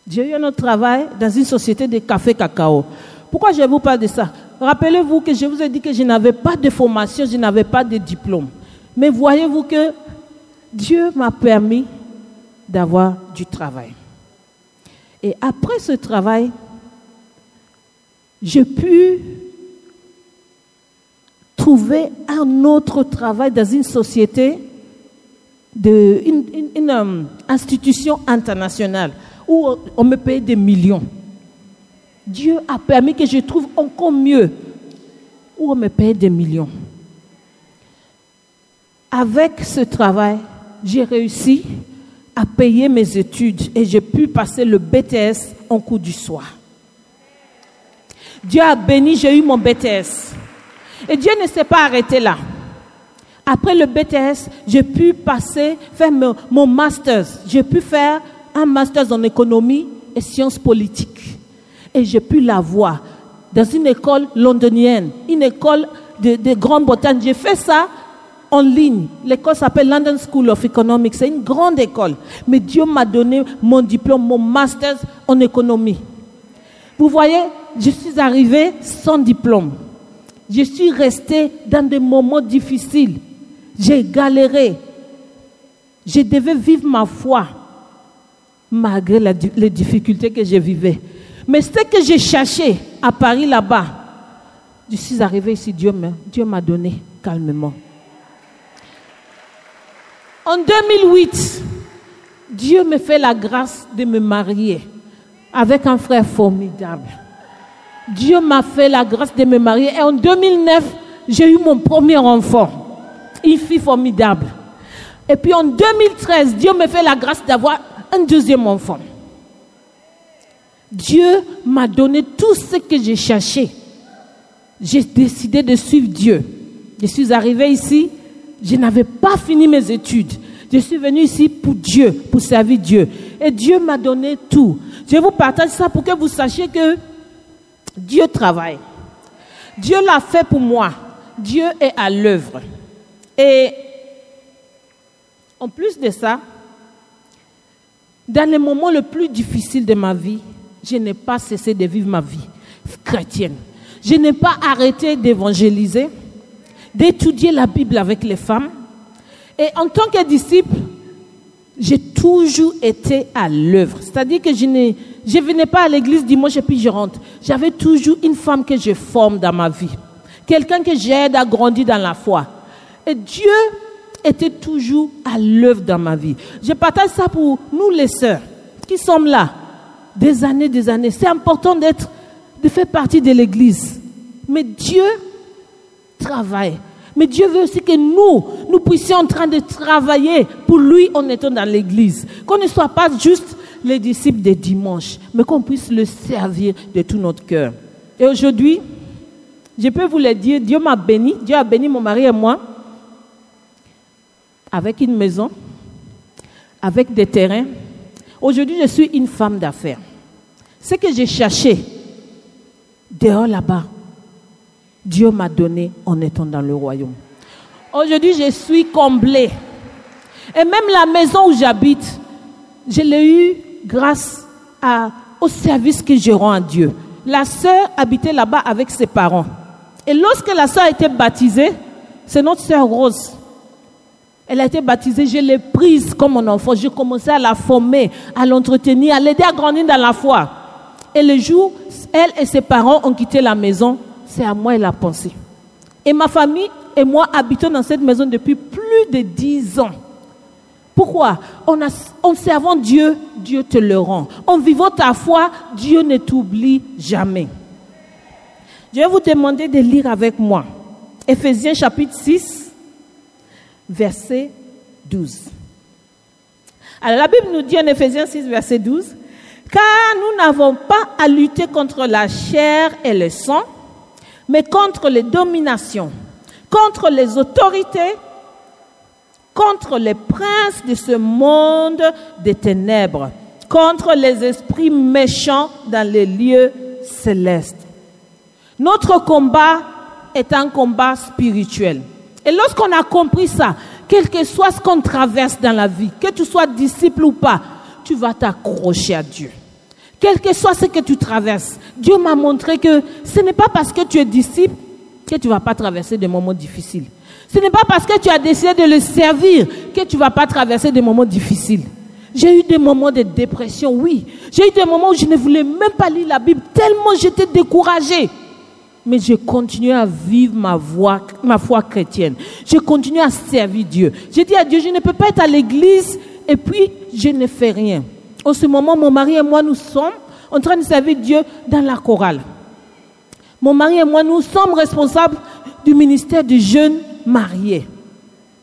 J'ai eu un autre travail dans une société de café cacao. Pourquoi je vous parle de ça? Rappelez-vous que je vous ai dit que je n'avais pas de formation, je n'avais pas de diplôme. Mais voyez-vous que Dieu m'a permis d'avoir du travail. Et après ce travail, j'ai pu trouver un autre travail dans une société, une institution internationale où on me payait des millions. Dieu a permis que je trouve encore mieux où on me payait des millions. Avec ce travail, j'ai réussi à payer mes études et j'ai pu passer le BTS en cours du soir. Dieu a béni, j'ai eu mon BTS. Et Dieu ne s'est pas arrêté là. Après le BTS, j'ai pu faire mon master. J'ai pu faire un master en économie et sciences politiques. Et j'ai pu l'avoir dans une école londonienne, une école de Grande-Bretagne. J'ai fait ça en ligne. L'école s'appelle London School of Economics. C'est une grande école. Mais Dieu m'a donné mon diplôme, mon master en économie. Vous voyez, je suis arrivée sans diplôme. Je suis restée dans des moments difficiles. J'ai galéré. Je devais vivre ma foi malgré les difficultés que je vivais. Mais ce que j'ai cherché à Paris là-bas, je suis arrivée ici, Dieu m'a donné calmement. En 2008, Dieu me fait la grâce de me marier avec un frère formidable. Dieu m'a fait la grâce de me marier. Et en 2009, j'ai eu mon premier enfant, une fille formidable. Et puis en 2013, Dieu me fait la grâce d'avoir un deuxième enfant. Dieu m'a donné tout ce que j'ai cherché. J'ai décidé de suivre Dieu. Je suis arrivée ici, je n'avais pas fini mes études. Je suis venue ici pour Dieu, pour servir Dieu. Et Dieu m'a donné tout. Je vous partage ça pour que vous sachiez que Dieu travaille. Dieu l'a fait pour moi. Dieu est à l'œuvre. Et en plus de ça, dans les moments les plus difficiles de ma vie, je n'ai pas cessé de vivre ma vie chrétienne. Je n'ai pas arrêté d'évangéliser, d'étudier la Bible avec les femmes. Et en tant que disciple, j'ai toujours été à l'œuvre. C'est-à-dire que je ne venais pas à l'église dimanche et puis je rentre. J'avais toujours une femme que je forme dans ma vie. Quelqu'un que j'aide à grandir dans la foi. Et Dieu était toujours à l'œuvre dans ma vie. Je partage ça pour nous les sœurs qui sommes là. Des années. C'est important de faire partie de l'église. Mais Dieu travaille. Mais Dieu veut aussi que nous puissions en train de travailler pour lui en étant dans l'église. Qu'on ne soit pas juste les disciples des dimanches, mais qu'on puisse le servir de tout notre cœur. Et aujourd'hui, je peux vous le dire, Dieu m'a béni. Dieu a béni mon mari et moi avec une maison, avec des terrains. Aujourd'hui, je suis une femme d'affaires. Ce que j'ai cherché dehors là-bas, Dieu m'a donné en étant dans le royaume. Aujourd'hui, je suis comblée. Et même la maison où j'habite, je l'ai eue grâce au service que je rends à Dieu. La sœur habitait là-bas avec ses parents. Et lorsque la sœur a été baptisée, c'est notre sœur Rose. Elle a été baptisée, je l'ai prise comme mon enfant. J'ai commencé à la former, à l'entretenir, à l'aider à grandir dans la foi. Et le jour, elle et ses parents ont quitté la maison, c'est à moi elle a pensé. Et ma famille et moi habitons dans cette maison depuis plus de 10 ans. Pourquoi? En servant Dieu, Dieu te le rend. En vivant ta foi, Dieu ne t'oublie jamais. Je vais vous demander de lire avec moi Éphésiens chapitre 6, verset 12. Alors la Bible nous dit en Éphésiens 6, verset 12, Car nous n'avons pas à lutter contre la chair et le sang, mais contre les dominations, contre les autorités, contre les princes de ce monde des ténèbres, contre les esprits méchants dans les lieux célestes. Notre combat est un combat spirituel. Et lorsqu'on a compris ça, quel que soit ce qu'on traverse dans la vie, que tu sois disciple ou pas, tu vas t'accrocher à Dieu. Quel que soit ce que tu traverses, Dieu m'a montré que ce n'est pas parce que tu es disciple que tu ne vas pas traverser des moments difficiles. Ce n'est pas parce que tu as décidé de le servir que tu ne vas pas traverser des moments difficiles. J'ai eu des moments de dépression, oui. J'ai eu des moments où je ne voulais même pas lire la Bible, tellement j'étais découragée. Mais j'ai continué à vivre ma foi chrétienne. J'ai continué à servir Dieu. J'ai dit à Dieu, je ne peux pas être à l'église et puis je ne fais rien. En ce moment, mon mari et moi, nous sommes en train de servir Dieu dans la chorale. Mon mari et moi, nous sommes responsables du ministère des jeunes mariés.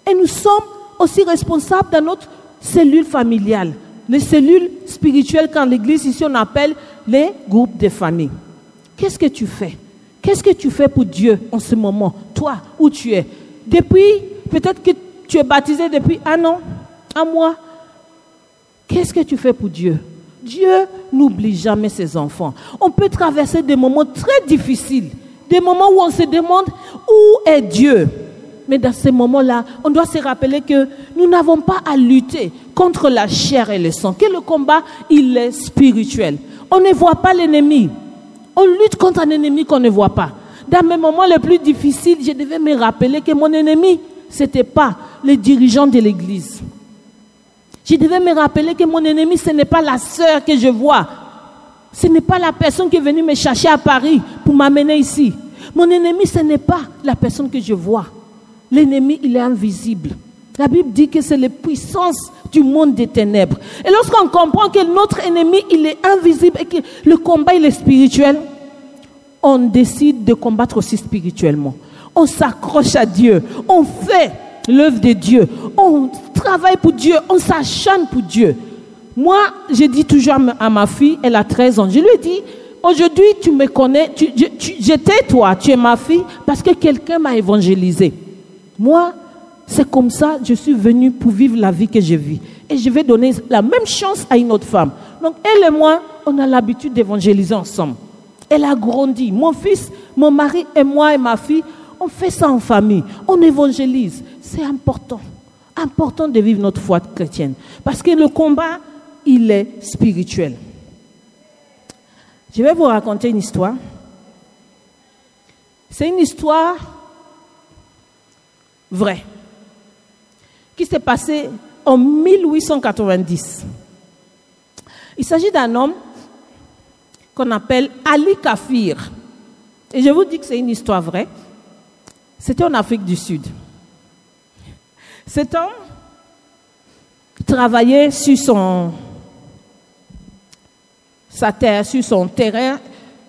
Et nous sommes aussi responsables dans notre cellule familiale, les cellules spirituelles qu'en l'église, ici on appelle les groupes de famille. Qu'est-ce que tu fais? Qu'est-ce que tu fais pour Dieu en ce moment? Toi, où tu es? Depuis, peut-être que tu es baptisé depuis 1 an, 1 mois. Qu'est-ce que tu fais pour Dieu? Dieu n'oublie jamais ses enfants. On peut traverser des moments très difficiles, des moments où on se demande où est Dieu. Mais dans ces moments-là, on doit se rappeler que nous n'avons pas à lutter contre la chair et le sang, que le combat, il est spirituel. On ne voit pas l'ennemi. On lutte contre un ennemi qu'on ne voit pas. Dans mes moments les plus difficiles, je devais me rappeler que mon ennemi, ce n'était pas les dirigeants de l'église. Je devais me rappeler que mon ennemi, ce n'est pas la sœur que je vois. Ce n'est pas la personne qui est venue me chercher à Paris pour m'amener ici. Mon ennemi, ce n'est pas la personne que je vois. L'ennemi, il est invisible. La Bible dit que c'est les puissances du monde des ténèbres. Et lorsqu'on comprend que notre ennemi, il est invisible et que le combat, il est spirituel, on décide de combattre aussi spirituellement. On s'accroche à Dieu. On fait l'œuvre de Dieu. On travaille pour Dieu. On s'acharne pour Dieu. Moi, je dis toujours à ma fille, elle a 13 ans, je lui ai dit, aujourd'hui, tu me connais, j'étais toi, tu es ma fille, parce que quelqu'un m'a évangélisé. Moi, c'est comme ça, je suis venue pour vivre la vie que je vis. Et je vais donner la même chance à une autre femme. Donc, elle et moi, on a l'habitude d'évangéliser ensemble. Elle a grandi. Mon fils, mon mari et moi et ma fille, on fait ça en famille. On évangélise. C'est important. Important de vivre notre foi chrétienne. Parce que le combat, il est spirituel. Je vais vous raconter une histoire. C'est une histoire vraie qui s'est passée en 1890. Il s'agit d'un homme qu'on appelle Ali Kafir. Et je vous dis que c'est une histoire vraie. C'était en Afrique du Sud. Cet homme travaillait sur sa terre, sur son terrain.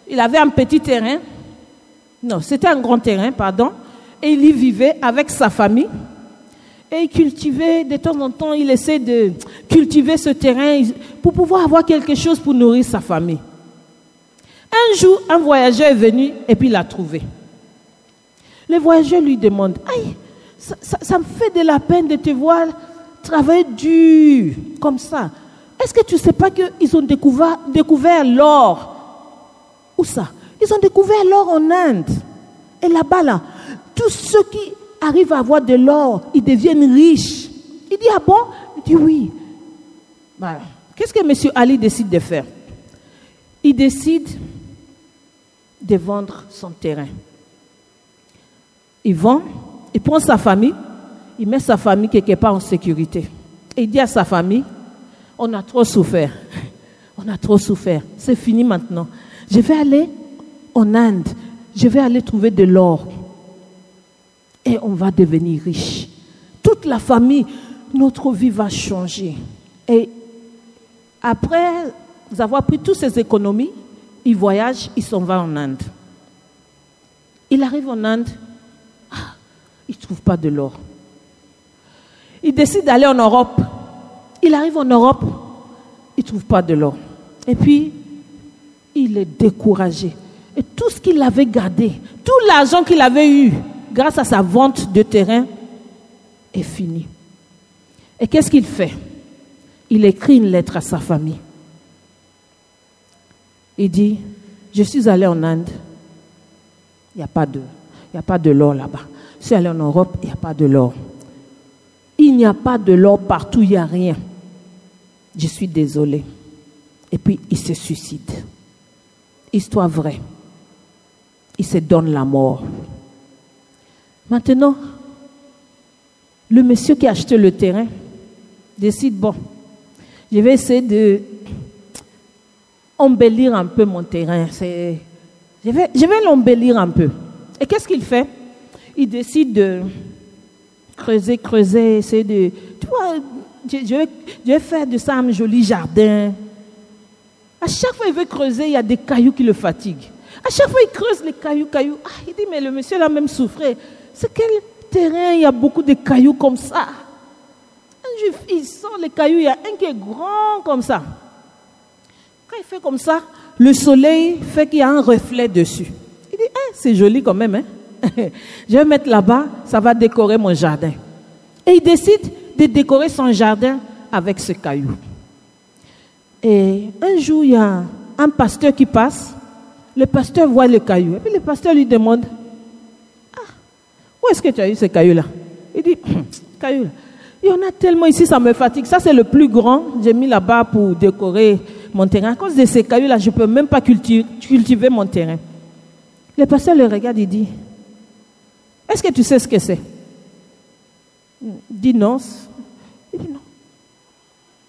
Il avait un petit terrain. Non, c'était un grand terrain, pardon. Et il y vivait avec sa famille. Et il cultivait, de temps en temps, il essaie de cultiver ce terrain pour pouvoir avoir quelque chose pour nourrir sa famille. Un jour, un voyageur est venu et puis il l'a trouvé. Le voyageur lui demande, « Aïe, ça me fait de la peine de te voir travailler dur comme ça. Est-ce que tu ne sais pas qu'ils ont découvert l'or? Où ça? Ils ont découvert l'or en Inde. Et là-bas, là, tous ceux qui arrivent à avoir de l'or, ils deviennent riches. » Il dit, « Ah bon? » Il dit, « Oui. » Bah, qu'est-ce que M. Ali décide de faire? Il décide de vendre son terrain. Il vend, il prend sa famille, il met sa famille quelque part en sécurité. Et il dit à sa famille, on a trop souffert. On a trop souffert. C'est fini maintenant. Je vais aller en Inde. Je vais aller trouver de l'or. Et on va devenir riche. Toute la famille, notre vie va changer. Et après avoir pris toutes ses économies, il voyage, il s'en va en Inde. Il arrive en Inde, il ne trouve pas de l'or. Il décide d'aller en Europe. Il arrive en Europe, il ne trouve pas de l'or. Et puis, il est découragé. Et tout ce qu'il avait gardé, tout l'argent qu'il avait eu, grâce à sa vente de terrain, est fini. Et qu'est-ce qu'il fait? Il écrit une lettre à sa famille. Il dit, je suis allé en Inde, il n'y a pas de l'or là-bas. Je suis allé en Europe, il n'y a pas de l'or. Il n'y a pas de l'or partout, il n'y a rien. Je suis désolé. Et puis, il se suicide. Histoire vraie. Il se donne la mort. Maintenant, le monsieur qui a acheté le terrain décide, bon, je vais essayer de embellir un peu mon terrain. Je vais l'embellir un peu. Et qu'est-ce qu'il fait? Il décide de creuser, essayer de... Tu vois, je vais faire de ça un joli jardin. À chaque fois qu'il veut creuser, il y a des cailloux qui le fatiguent. À chaque fois, il creuse les cailloux. Ah, il dit, mais le monsieur là même souffrait. C'est quel terrain, il y a beaucoup de cailloux comme ça. Il sort les cailloux, il y a un qui est grand comme ça. Quand il fait comme ça, le soleil fait qu'il y a un reflet dessus. Il dit, c'est joli quand même. Je vais mettre là-bas, ça va décorer mon jardin. Et il décide de décorer son jardin avec ce caillou. Et un jour, il y a un pasteur qui passe. Le pasteur voit le caillou. Et puis le pasteur lui demande, où est-ce que tu as eu ce caillou-là? Il dit, caillou-là. Il y en a tellement ici, ça me fatigue. Ça, c'est le plus grand. J'ai mis là-bas pour décorer mon terrain. À cause de ces cailloux-là, je ne peux même pas cultiver mon terrain. Le pasteur le regarde et dit, est-ce que tu sais ce que c'est? Il dit non. Il dit non.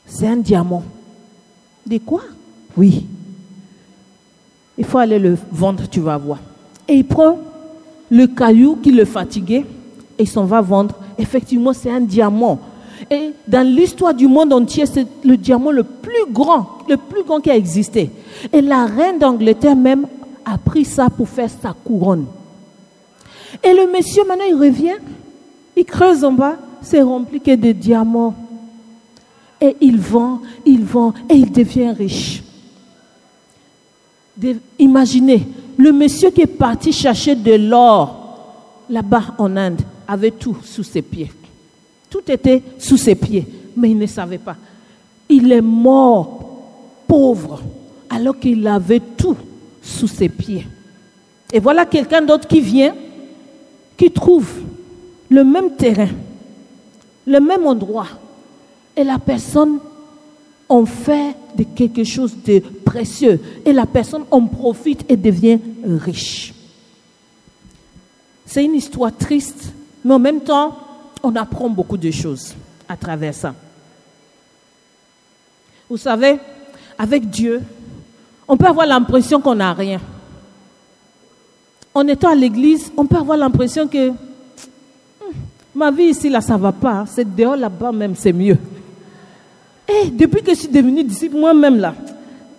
C'est un diamant. Il dit quoi? Oui. Il faut aller le vendre, tu vas voir. Et il prend le caillou qui le fatiguait et il s'en va vendre. Effectivement, c'est un diamant. Et dans l'histoire du monde entier, c'est le diamant le plus grand qui a existé. Et la reine d'Angleterre même a pris ça pour faire sa couronne. Et le monsieur, maintenant, il revient, il creuse en bas, c'est rempli que de diamants. Et il vend, et il devient riche. Imaginez, le monsieur qui est parti chercher de l'or là-bas en Inde avait tout sous ses pieds. Tout était sous ses pieds, mais il ne savait pas. Il est mort pauvre alors qu'il avait tout sous ses pieds. Et voilà quelqu'un d'autre qui vient, qui trouve le même terrain, le même endroit, et la personne en fait de quelque chose de précieux, et la personne en profite et devient riche. C'est une histoire triste, mais en même temps, on apprend beaucoup de choses à travers ça. Vous savez, avec Dieu, on peut avoir l'impression qu'on n'a rien. En étant à l'église, on peut avoir l'impression que ma vie ici, là, ça ne va pas. C'est dehors, là-bas même, c'est mieux. Et depuis que je suis devenue disciple, moi-même, là,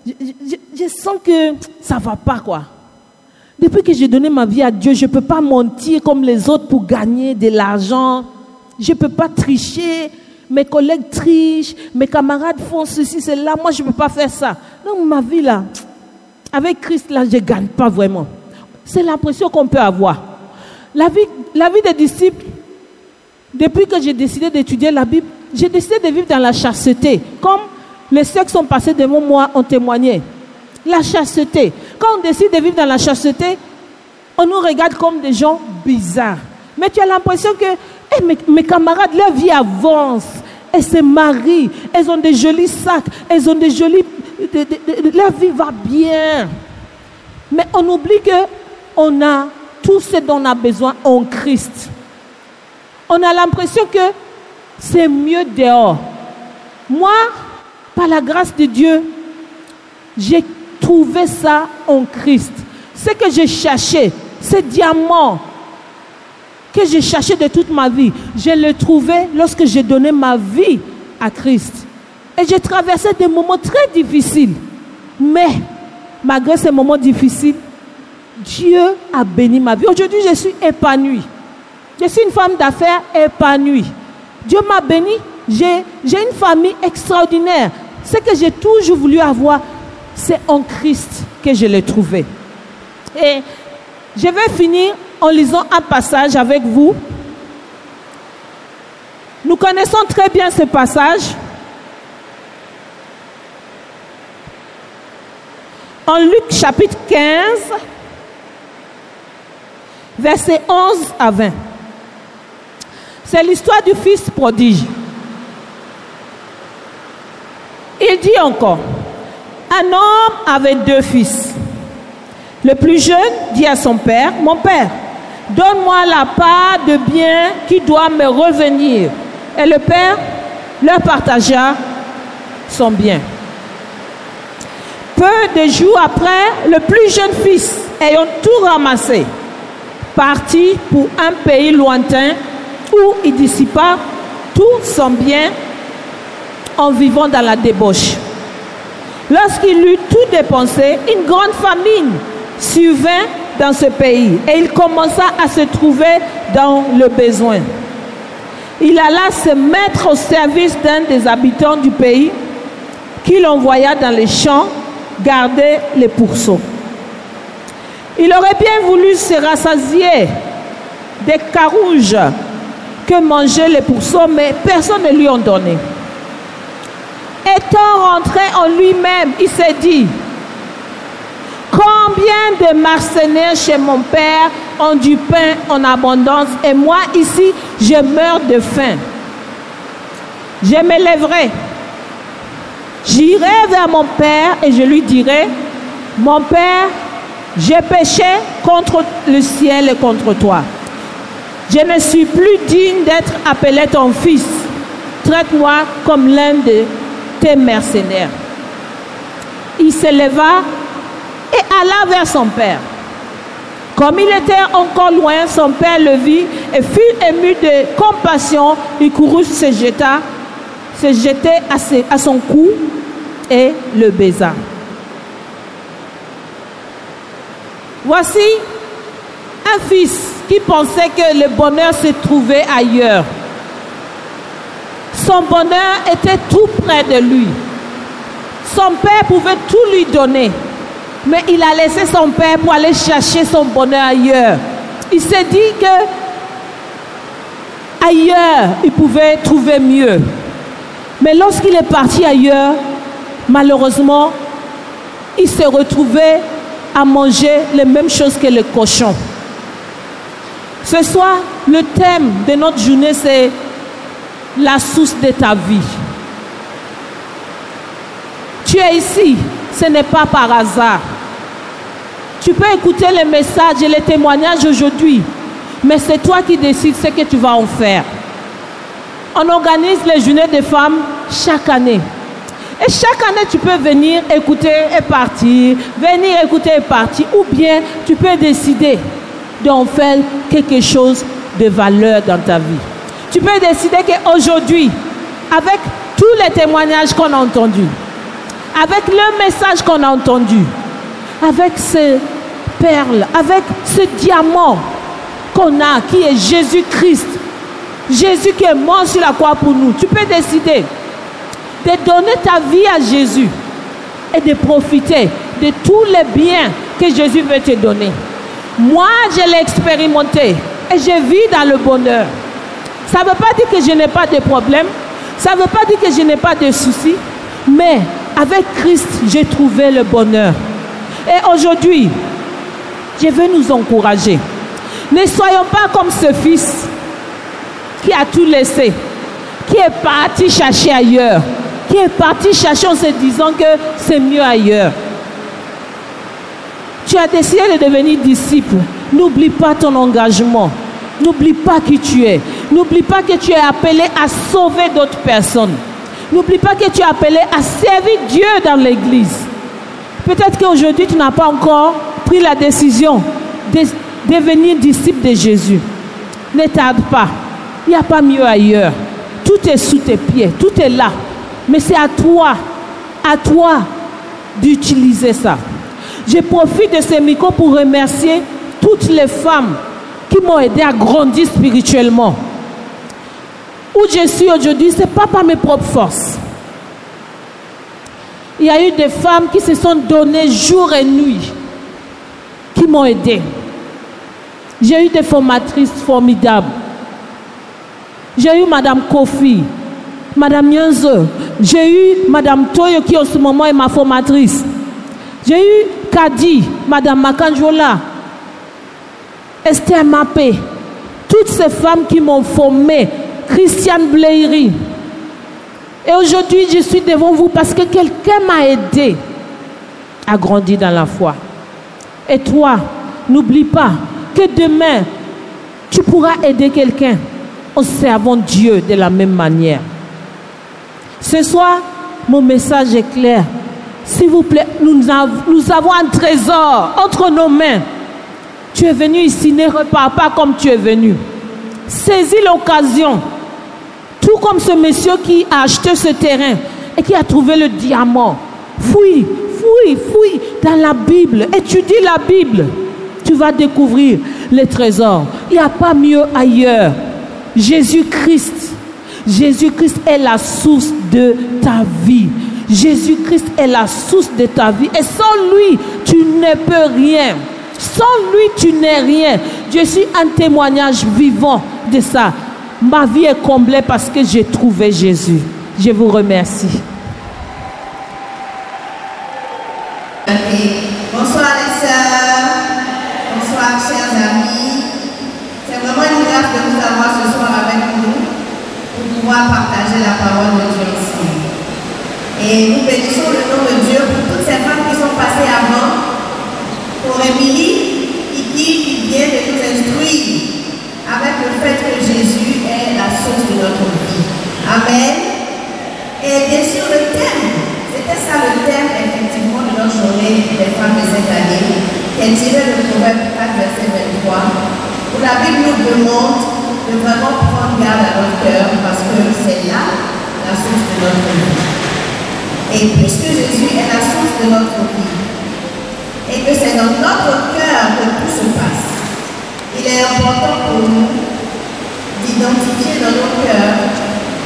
je sens que ça ne va pas, quoi. Depuis que j'ai donné ma vie à Dieu, je ne peux pas mentir comme les autres pour gagner de l'argent. Je ne peux pas tricher. Mes collègues trichent, mes camarades font ceci, cela. Moi, je ne peux pas faire ça. Donc, ma vie, là, avec Christ, là, je ne gagne pas vraiment. C'est l'impression qu'on peut avoir. La vie des disciples, depuis que j'ai décidé d'étudier la Bible, j'ai décidé de vivre dans la chasteté. Comme les sœurs qui sont passés devant moi ont témoigné. La chasteté. Quand on décide de vivre dans la chasteté, on nous regarde comme des gens bizarres. Mais tu as l'impression que mes camarades, leur vie avance. Elles se marient. Elles ont des jolis sacs. Elles ont des jolis... leur vie va bien. Mais on oublie qu'on a tout ce dont on a besoin en Christ. On a l'impression que c'est mieux dehors. Moi, par la grâce de Dieu, j'ai trouvé ça en Christ. Ce que j'ai cherché, ce diamant que j'ai cherché de toute ma vie, je l'ai trouvé lorsque j'ai donné ma vie à Christ. Et j'ai traversé des moments très difficiles. Mais, malgré ces moments difficiles, Dieu a béni ma vie. Aujourd'hui, je suis épanouie. Je suis une femme d'affaires épanouie. Dieu m'a béni. J'ai une famille extraordinaire. Ce que j'ai toujours voulu avoir. c'est en Christ que je l'ai trouvé. Et je vais finir en lisant un passage avec vous. Nous connaissons très bien ce passage. En Luc chapitre 15, versets 11 à 20. C'est l'histoire du fils prodige. Il dit encore, un homme avait 2 fils. Le plus jeune dit à son père, mon père, donne-moi la part de bien qui doit me revenir. Et le père leur partagea son bien. Peu de jours après, le plus jeune fils, ayant tout ramassé, partit pour un pays lointain où il dissipa tout son bien en vivant dans la débauche. Lorsqu'il eut tout dépensé, une grande famine survint dans ce pays et il commença à se trouver dans le besoin. Il alla se mettre au service d'un des habitants du pays qu'il envoya dans les champs garder les pourceaux. Il aurait bien voulu se rassasier des carouges que mangeaient les pourceaux, mais personne ne lui en donnait. Étant rentré en lui-même, il s'est dit, combien de mercenaires chez mon père ont du pain en abondance et moi ici, je meurs de faim. Je me lèverai, j'irai vers mon père et je lui dirai, mon père, j'ai péché contre le ciel et contre toi. Je ne suis plus digne d'être appelé ton fils. Traite-moi comme l'un de tes mercenaires. Il se leva et alla vers son père. Comme il était encore loin, son père le vit et fut ému de compassion. Il courut se jeter à son cou et le baisa. Voici un fils qui pensait que le bonheur se trouvait ailleurs. Son bonheur était tout près de lui. Son père pouvait tout lui donner. Mais il a laissé son père pour aller chercher son bonheur ailleurs. Il s'est dit que ailleurs, il pouvait trouver mieux. Mais lorsqu'il est parti ailleurs, malheureusement, il s'est retrouvé à manger les mêmes choses que le cochon. Ce soir, le thème de notre journée, c'est la source de ta vie. Tu es ici, ce n'est pas par hasard. Tu peux écouter les messages et les témoignages aujourd'hui, mais c'est toi qui décides ce que tu vas en faire. On organise les journées des femmes chaque année. Et chaque année, tu peux venir écouter et partir, venir écouter et partir, ou bien tu peux décider d'en faire quelque chose de valeur dans ta vie. Tu peux décider qu'aujourd'hui, avec tous les témoignages qu'on a entendus, avec le message qu'on a entendu, avec ces perles, avec ce diamant qu'on a, qui est Jésus-Christ, Jésus qui est mort sur la croix pour nous, tu peux décider de donner ta vie à Jésus et de profiter de tous les biens que Jésus veut te donner. Moi, je l'ai expérimenté et je vis dans le bonheur. Ça ne veut pas dire que je n'ai pas de problèmes, ça ne veut pas dire que je n'ai pas de soucis, mais avec Christ, j'ai trouvé le bonheur. Et aujourd'hui, je veux nous encourager. Ne soyons pas comme ce fils qui a tout laissé, qui est parti chercher ailleurs, qui est parti chercher en se disant que c'est mieux ailleurs. Tu as décidé de devenir disciple. N'oublie pas ton engagement. N'oublie pas qui tu es. N'oublie pas que tu es appelé à sauver d'autres personnes. N'oublie pas que tu es appelé à servir Dieu dans l'église. Peut-être qu'aujourd'hui, tu n'as pas encore pris la décision de devenir disciple de Jésus. Ne tarde pas. Il n'y a pas mieux ailleurs. Tout est sous tes pieds. Tout est là. Mais c'est à toi d'utiliser ça. Je profite de ce micro pour remercier toutes les femmes qui m'ont aidé à grandir spirituellement. Où je suis aujourd'hui, ce n'est pas par mes propres forces. Il y a eu des femmes qui se sont données jour et nuit, qui m'ont aidé. J'ai eu des formatrices formidables. J'ai eu Madame Kofi, Madame Nyenze, j'ai eu Madame Toyo qui en ce moment est ma formatrice. J'ai eu Kadi, Madame Makanjola, Esther Mapé, toutes ces femmes qui m'ont formée, Christiane Blairy. Et aujourd'hui, je suis devant vous parce que quelqu'un m'a aidé à grandir dans la foi. Et toi, n'oublie pas que demain, tu pourras aider quelqu'un en servant Dieu de la même manière. Ce soir, mon message est clair. S'il vous plaît, nous avons un trésor entre nos mains. Tu es venu ici, ne repars pas comme tu es venu. Saisis l'occasion. Tout comme ce monsieur qui a acheté ce terrain et qui a trouvé le diamant. Fouille dans la Bible. Étudie la Bible. Tu vas découvrir les trésors. Il n'y a pas mieux ailleurs. Jésus-Christ est la source de ta vie. Jésus-Christ est la source de ta vie. Et sans lui, tu ne peux rien. Sans lui, tu n'es rien. Je suis un témoignage vivant de ça. Ma vie est comblée parce que j'ai trouvé Jésus. Je vous remercie. Bonsoir les sœurs. Bonsoir chers amis. C'est vraiment une grâce de vous avoir ce soir avec nous pour pouvoir partager la parole de Dieu ensemble. Et nous bénissons le nom de Dieu pour toutes ces femmes qui sont passées avant, pour Émilie, qui vient de nous instruire avec le fait que Jésus est la source de notre vie. Amen. Et bien sûr, le thème, c'était ça le thème effectivement de notre journée des femmes de cette année, qui est tiré de Proverbe 4, verset 23, où la Bible nous demande de vraiment prendre garde à notre cœur parce que c'est là la source de notre vie. Et puisque Jésus est la source de notre vie, et que c'est dans notre cœur que tout se passe, il est important pour nous d'identifier dans nos cœurs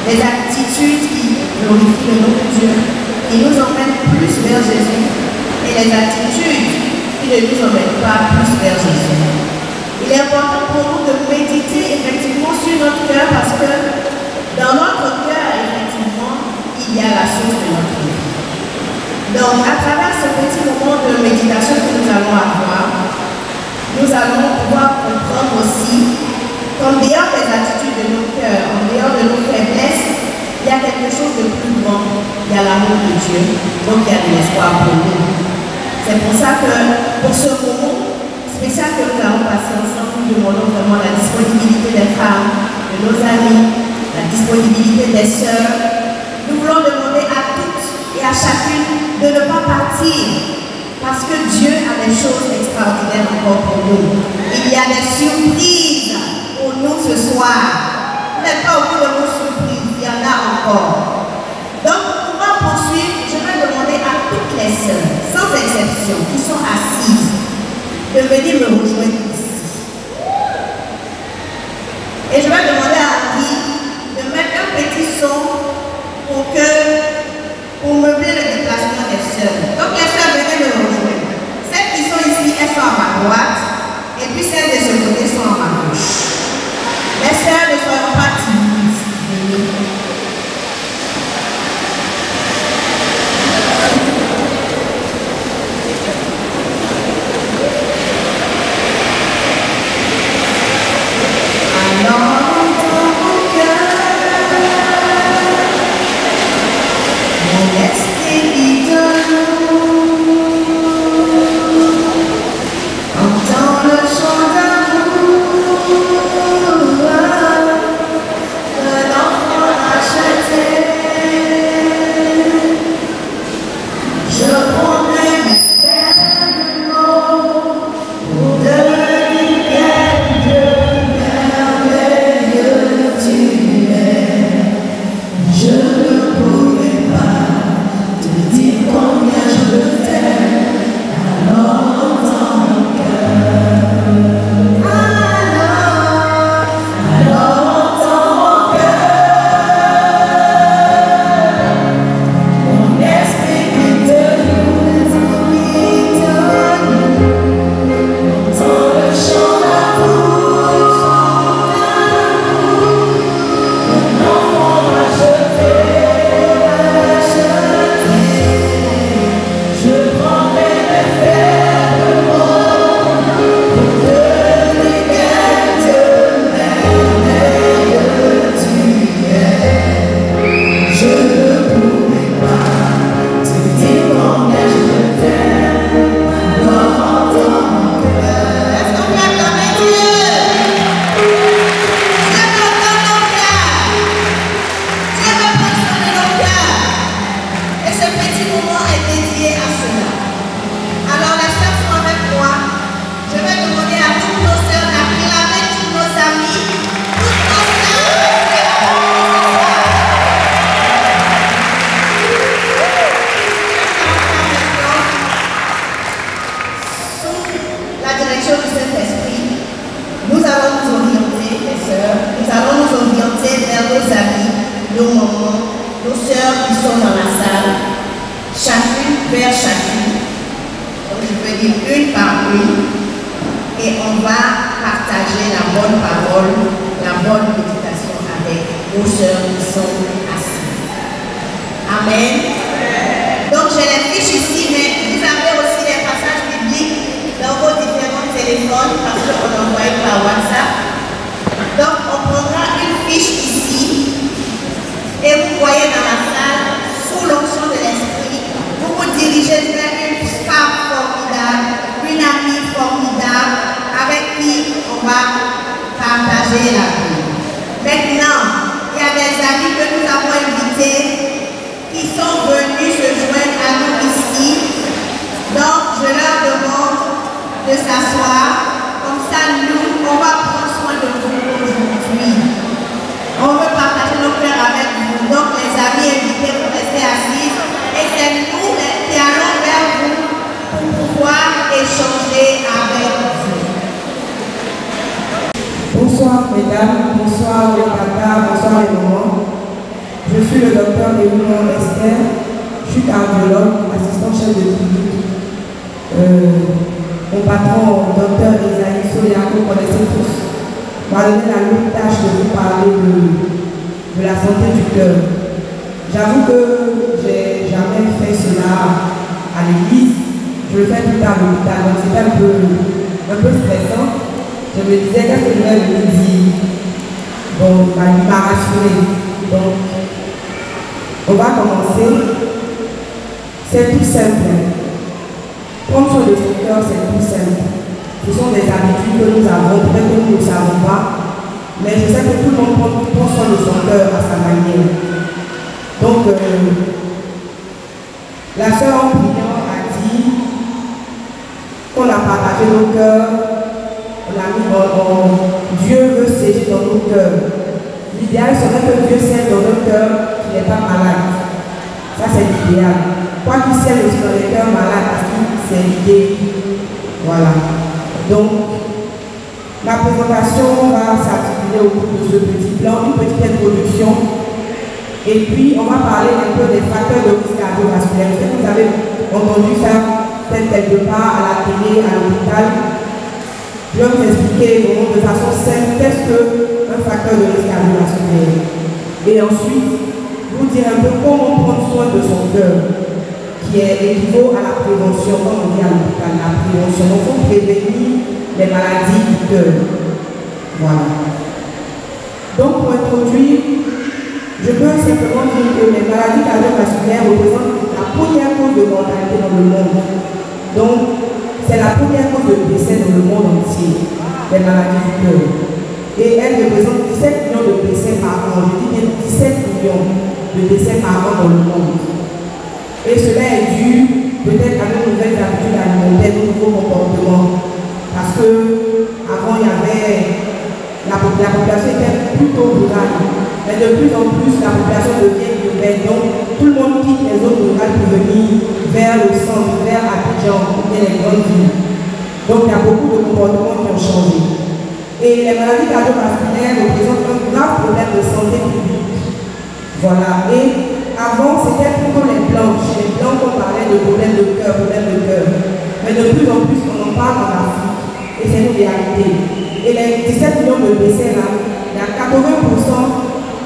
les attitudes qui glorifient le nom de Dieu, qui nous emmènent plus vers Jésus, et les attitudes qui ne nous emmènent pas plus vers Jésus. Il est important pour nous de méditer effectivement sur notre cœur parce que dans notre cœur, effectivement, il y a la source de notre vie. Donc, à travers ce petit moment de méditation que nous allons avoir, nous allons pouvoir comprendre aussi qu'en dehors des attitudes de nos cœurs, en dehors de nos faiblesses, il y a quelque chose de plus grand. Il y a l'amour de Dieu, donc il y a de l'espoir pour nous. C'est pour ça que, pour ce moment spécial que nous allons passer ensemble, nous demandons vraiment la disponibilité des femmes, de nos amis, la disponibilité des sœurs. Nous voulons demander à toutes et à chacune de ne pas partir parce que Dieu a des choses extraordinaires encore pour nous. Il y a des surprises pour nous ce soir. Vous n'êtes pas au bout de vos surprises, il y en a encore. Donc, pour pouvoir poursuivre, je vais demander à toutes les sœurs, sans exception, qui sont assises, de venir me rejoindre ici. Et je vais demander à Henri de mettre un petit son pour meubler le déplacement des sœurs. Donc les sœurs, venez me rejoindre. Celles qui sont ici, elles sont à ma droite, et puis celles de ce côté sont à ma gauche. Les sœurs ne seront pas timides. la direction du Saint-Esprit, nous allons nous orienter, les sœurs, nous allons nous orienter vers nos amis, nos mamans, nos sœurs qui sont dans la salle, chacune vers chacune. Donc je peux dire une par une, et on va partager la bonne parole, la bonne méditation avec nos sœurs qui sont assises. Amen. Donc j'ai les fiches ici, mais vous avez aussi les passages bibliques dans vos différents téléphones parce qu'on envoie par WhatsApp. Donc on prendra une fiche ici et vous voyez dans la salle, sous l'onction de l'esprit, vous vous dirigez vers une femme formidable, une amie formidable avec qui on va partager la vie. Maintenant, il y a des amis que nous avons invités qui sont venus se joindre à nous ici. Donc, je leur demande de s'asseoir. Comme ça, nous, on va prendre soin de vous aujourd'hui. On veut partager nos cœurs avec vous. Donc, les amis invités, vous restez assis. Et c'est nous qui allons vers vous pour pouvoir échanger avec vous. Bonsoir mesdames, bonsoir les tatas, bonsoir les mamans. Je suis le docteur Léon Esther, je suis cardiologue, assistant chef de clinique. Mon patron, docteur Esaïe Solia, vous connaissez tous, m'a donné la lourde tâche de vous parler de la santé du cœur. J'avoue que j'ai jamais fait cela à l'église, je le fais tout le temps à l'hôpital, donc c'était un peu stressant. Je me disais qu'est-ce que je vais lui dire. Bon, il m'a rassuré. Donc, on va commencer. C'est tout simple. Prendre soin de son cœur, c'est tout simple. Ce sont des habitudes que nous avons, peut-être que nous ne savons pas, mais je sais que tout le monde prend soin de son cœur à sa manière. Donc, la sœur en priant a dit qu'on a partagé nos cœurs. Dieu veut sécher dans nos cœurs. L'idéal serait que Dieu sème dans nos cœurs qu'il n'est pas malade. Ça, c'est l'idéal. Quoi qu'il sème aussi dans les cœurs malades, parce que c'est l'idée. Voilà. Donc, ma présentation va s'articuler au cours de ce petit plan, une petite introduction. Et puis, on va parler un peu des facteurs de risque cardiovasculaire. Je sais que vous avez entendu ça peut-être quelque part à la télé, à l'hôpital. Je vais vous expliquer vraiment de façon simple qu'est-ce qu'un facteur de risque cardiovasculaire. Et ensuite, vous dire un peu comment prendre soin de son cœur, qui est équivaut à la prévention, comme on dit à l'hôpital, la prévention. Donc, il faut prévenir les maladies du cœur. Voilà. Donc, pour introduire, je peux simplement dire que les maladies cardiovasculaires représentent la première cause de mortalité dans le monde. Donc, c'est la première cause de décès dans le monde entier, les maladies du cœur. Et elle représente 17 millions de décès par an. Je dis bien 17 millions de décès par an dans le monde. Et cela est dû peut-être à nos nouvelles habitudes alimentaires, nos nouveaux comportements. Parce qu'avant, il y avait la population était plutôt rurale. Mais de plus en plus, la population devient urbaine. Donc, tout le monde quitte les zones rurales pour venir vers le centre, vers Abidjan, ou bien les grandes villes. Donc, il y a beaucoup de comportements qui ont changé. Et les maladies cardiovasculaires représentent un grave problème de santé publique. Voilà. Et avant, c'était plutôt les blancs. Chez les blancs, on parlait de problèmes de cœur, Mais de plus en plus, on en parle en Afrique. Et c'est une réalité. Et les 17 millions de décès là, il y a 80%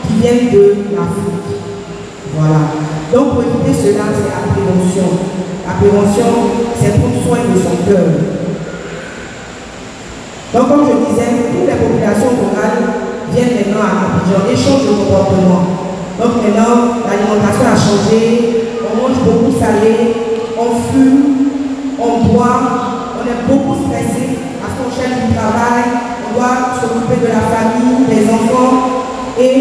qui viennent de l'Afrique. Voilà. Donc pour éviter cela, c'est la prévention. La prévention, c'est prendre soin de son cœur. Donc comme je disais, toutes les populations rurales viennent maintenant à Abidjan et changent de comportement. Donc maintenant, l'alimentation a changé, on mange beaucoup salé, on fume, on boit, on est beaucoup stressé parce qu'on cherche du travail, on doit s'occuper de la famille, des enfants et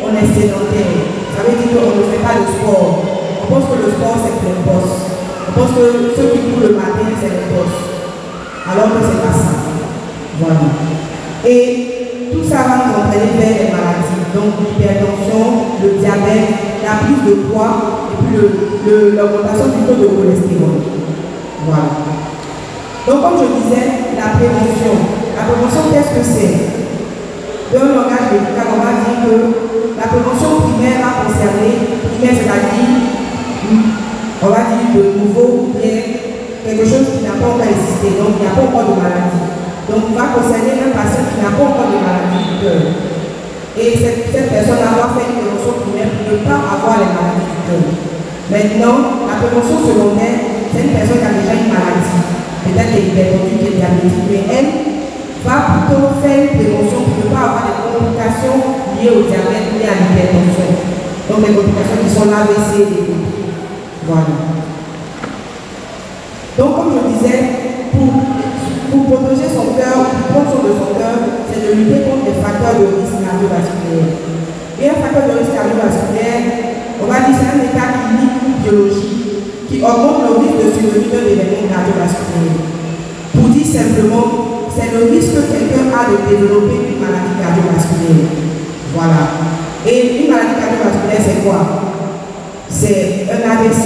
on est sédentaire. Ça veut dire qu'on ne fait pas de sport. On pense que le sport c'est pour les boss. On pense que ceux qui courent le matin c'est les boss. Alors que c'est pas ça. Voilà. Et tout ça va nous entraîner vers les maladies. Donc l'hypertension, le diabète, la prise de poids et puis l'augmentation du taux de cholestérol. Voilà. Donc, comme je disais, la prévention. La prévention, qu'est-ce que c'est? Dans le langage médical, on va dire que la prévention primaire va concerner, primaire c'est-à-dire, on va dire de nouveau, bien quelque chose qui n'a pas encore existé, donc il n'y a pas encore de maladie. Donc, va concerner un patient qui n'a pas encore de maladie du cœur. Et cette personne-là doit faire une prévention primaire pour ne pas avoir les maladies du cœur. Maintenant, la prévention secondaire, c'est une personne qui a déjà une maladie, peut-être qu'elle est hypertendue, qu'elle est diabétique, mais elle va plutôt faire une prévention pour ne pas avoir des complications liées au diabète, liées à l'hypertension. Donc, les complications qui sont l'AVC, voilà. Donc, comme je disais, pour protéger son cœur, pour prendre soin de son cœur, c'est de lutter contre les facteurs de risque cardiovasculaire. Et un facteur de risque cardiovasculaire, on va dire c'est un état clinique ou biologique qui augmente le risque de survenue d'un événement cardiovasculaire. Pour dire simplement, c'est le risque que quelqu'un a de développer une maladie cardiovasculaire. Voilà. Et une maladie cardiovasculaire, c'est quoi? C'est un AVC,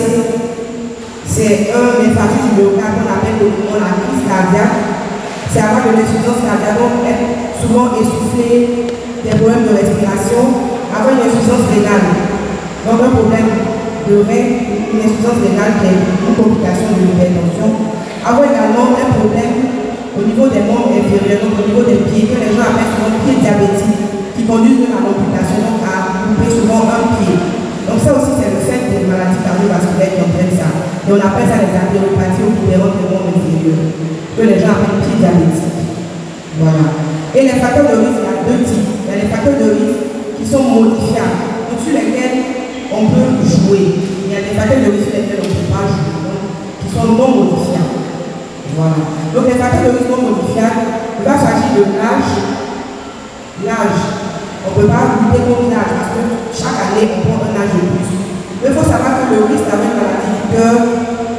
c'est un infarctus du myocarde qu'on appelle communément la crise cardiaque. C'est avoir de l'insuffisance cardiaque, donc être souvent essoufflé, des problèmes de respiration, avoir une insuffisance rénale. Donc un problème de rein, une insuffisance rénale qui est une complication de l'hypertension. Avoir également un problème au niveau des membres inférieurs, donc au niveau des pieds, que les gens appellent souvent pieds diabétiques, qui conduisent à l'amputation, donc à couper souvent un pied. Donc ça aussi c'est le fait des maladies cardiovasculaires qui entraînent ça. Et on appelle ça les artériopathies occupérantes des membres inférieurs, que les gens appellent pieds diabétiques. Voilà. Et les facteurs de risque, il y a deux types. Il y a les facteurs de risque qui sont modifiables, donc sur lesquels on peut jouer. Il y a des facteurs de risque sur lesquels on ne peut pas jouer, donc, qui sont non modifiables. Voilà. Donc les facteurs de risque non modifiables, il va s'agir de l'âge. L'âge, on ne peut pas lutter contre l'âge parce que chaque année on prend un âge de plus. Mais il faut savoir que le risque avec maladie du cœur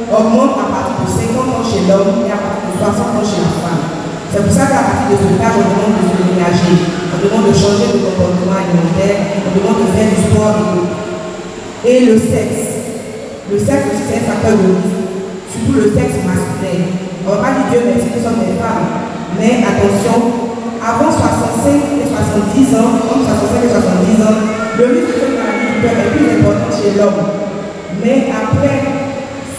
augmente à partir de 50 ans chez l'homme et à partir de 60 ans chez la femme. C'est pour ça qu'à partir de ce âge, on demande de se ménager, on demande de changer de comportement alimentaire, on demande de faire du sport et le sexe. Le sexe aussi c'est un facteur de risque, surtout le sexe masculin. On ne va pas dire Dieu merci, nous sommes des femmes, mais attention, avant 65 et 70 ans, entre 65 et 70 ans, le risque de cette maladie du cœur est plus important chez l'homme. Mais après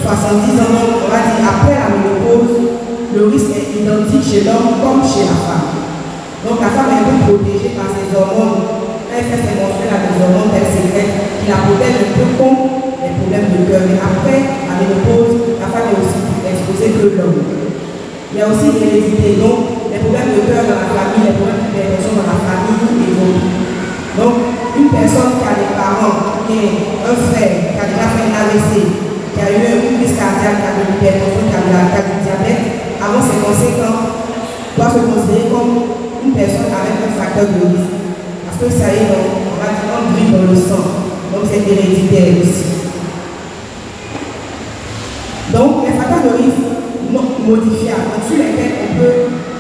70 ans, on va dire après la ménopause, le risque est identique chez l'homme comme chez la femme. Donc la femme est un peu protégée par ses hormones. Elle fait ses menstrues à des hormones telles sécrètes qui la protègent un peu contre les problèmes de cœur. Mais après la ménopause, la femme est aussi plus exposée que l'homme. Il y a aussi l'hérédité, donc les problèmes de cœur dans la famille, les problèmes d'hypertension dans la famille et autres. Donc une personne qui a des parents, qui a un frère qui a déjà fait un AVC, qui a eu une crise cardiaque, qui a de l'hypertension, qui a du diabète, avant ses conséquences, doit se considérer comme une personne avec un facteur de risque. Parce que ça y est, on va dire un bruit dans le sang. Donc c'est héréditaire aussi. Donc les facteurs de risque non modifiables, donc sur lesquels on peut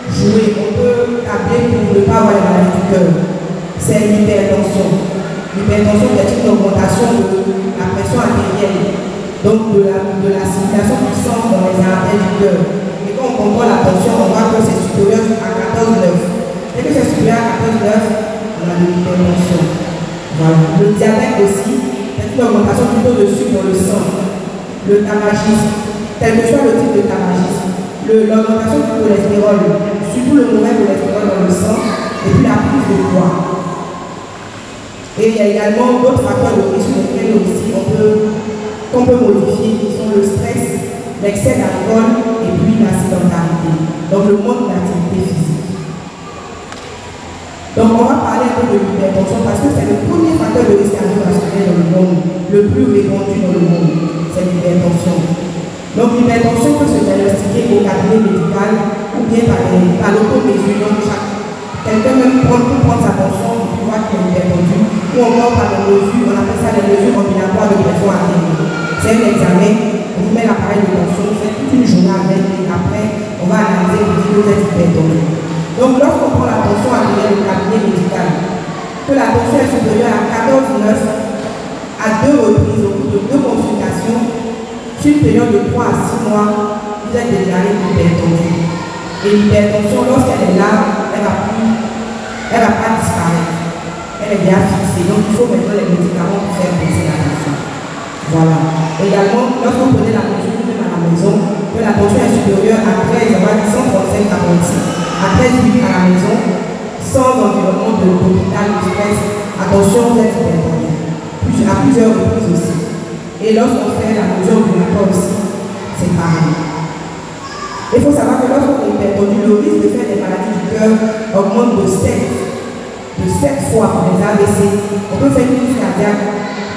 jouer, on peut tabler pour ne pas avoir les maladies du cœur, c'est l'hypertension. L'hypertension est une augmentation de la pression artérielle, donc de la circulation du sang dans les artères du cœur. Et quand on contrôle la tension, on voit que c'est supérieur à 14,9. Dès que c'est supérieur à 14,9, on a de l'hypertension. Voilà. Le diabète aussi, c'est une augmentation du taux de sucre dans le sang. Le tabagisme, quel que soit le type de tabagisme, l'augmentation du cholestérol, surtout le mauvais cholestérol dans le sang, et puis la prise de poids. Et il y a également d'autres facteurs de risque sur lesquels aussi qu'on peut modifier, qui sont le stress, l'excès d'alcool et puis l'accidentalité. Donc le manque d'activité physique. Donc on va parler un peu de l'hypertension parce que c'est le premier facteur de risque cardiovasculaire dans le monde, le plus répandu dans le monde, c'est l'hypertension. Donc l'hypertension peut se diagnostiquer au cabinet médical ou bien par l'automesure. Donc quelqu'un même peut prendre sa tension pour voir qu'il est hypertendu, ou encore par des mesures, on appelle ça des mesures combinatoires de pression artérielle. C'est un examen, on vous met l'appareil de tension, on fait toute une journée avec et après on va analyser pour dire que vous êtes hypertendu. Donc lorsqu'on prend la tension artérielle au cabinet médical, que la tension est supérieure à 14,9 à 2 reprises au cours de 2 consultations, sur une période de 3 à 6 mois, vous êtes déclaré hypertendu. Et l'hypertension, lorsqu'elle est là, elle ne va pas disparaître. Elle est bien fixée. Donc il faut maintenant les médicaments pour faire baisser la tension. Voilà. Également, lorsque vous prenez la mesure même à la maison, que la tension est supérieure à 13, on va dire 135-46, à 13,8 à la maison, sans environnement de l'hôpital, de stress, attention, vous êtes hypertendu. À plusieurs reprises aussi. Et lorsqu'on fait la mesure du rapport aussi, c'est pareil. Il faut savoir que lorsqu'on est hypertendu, le risque de faire des maladies du cœur augmente de 7 fois pour les AVC. On peut faire une crise cardiaque,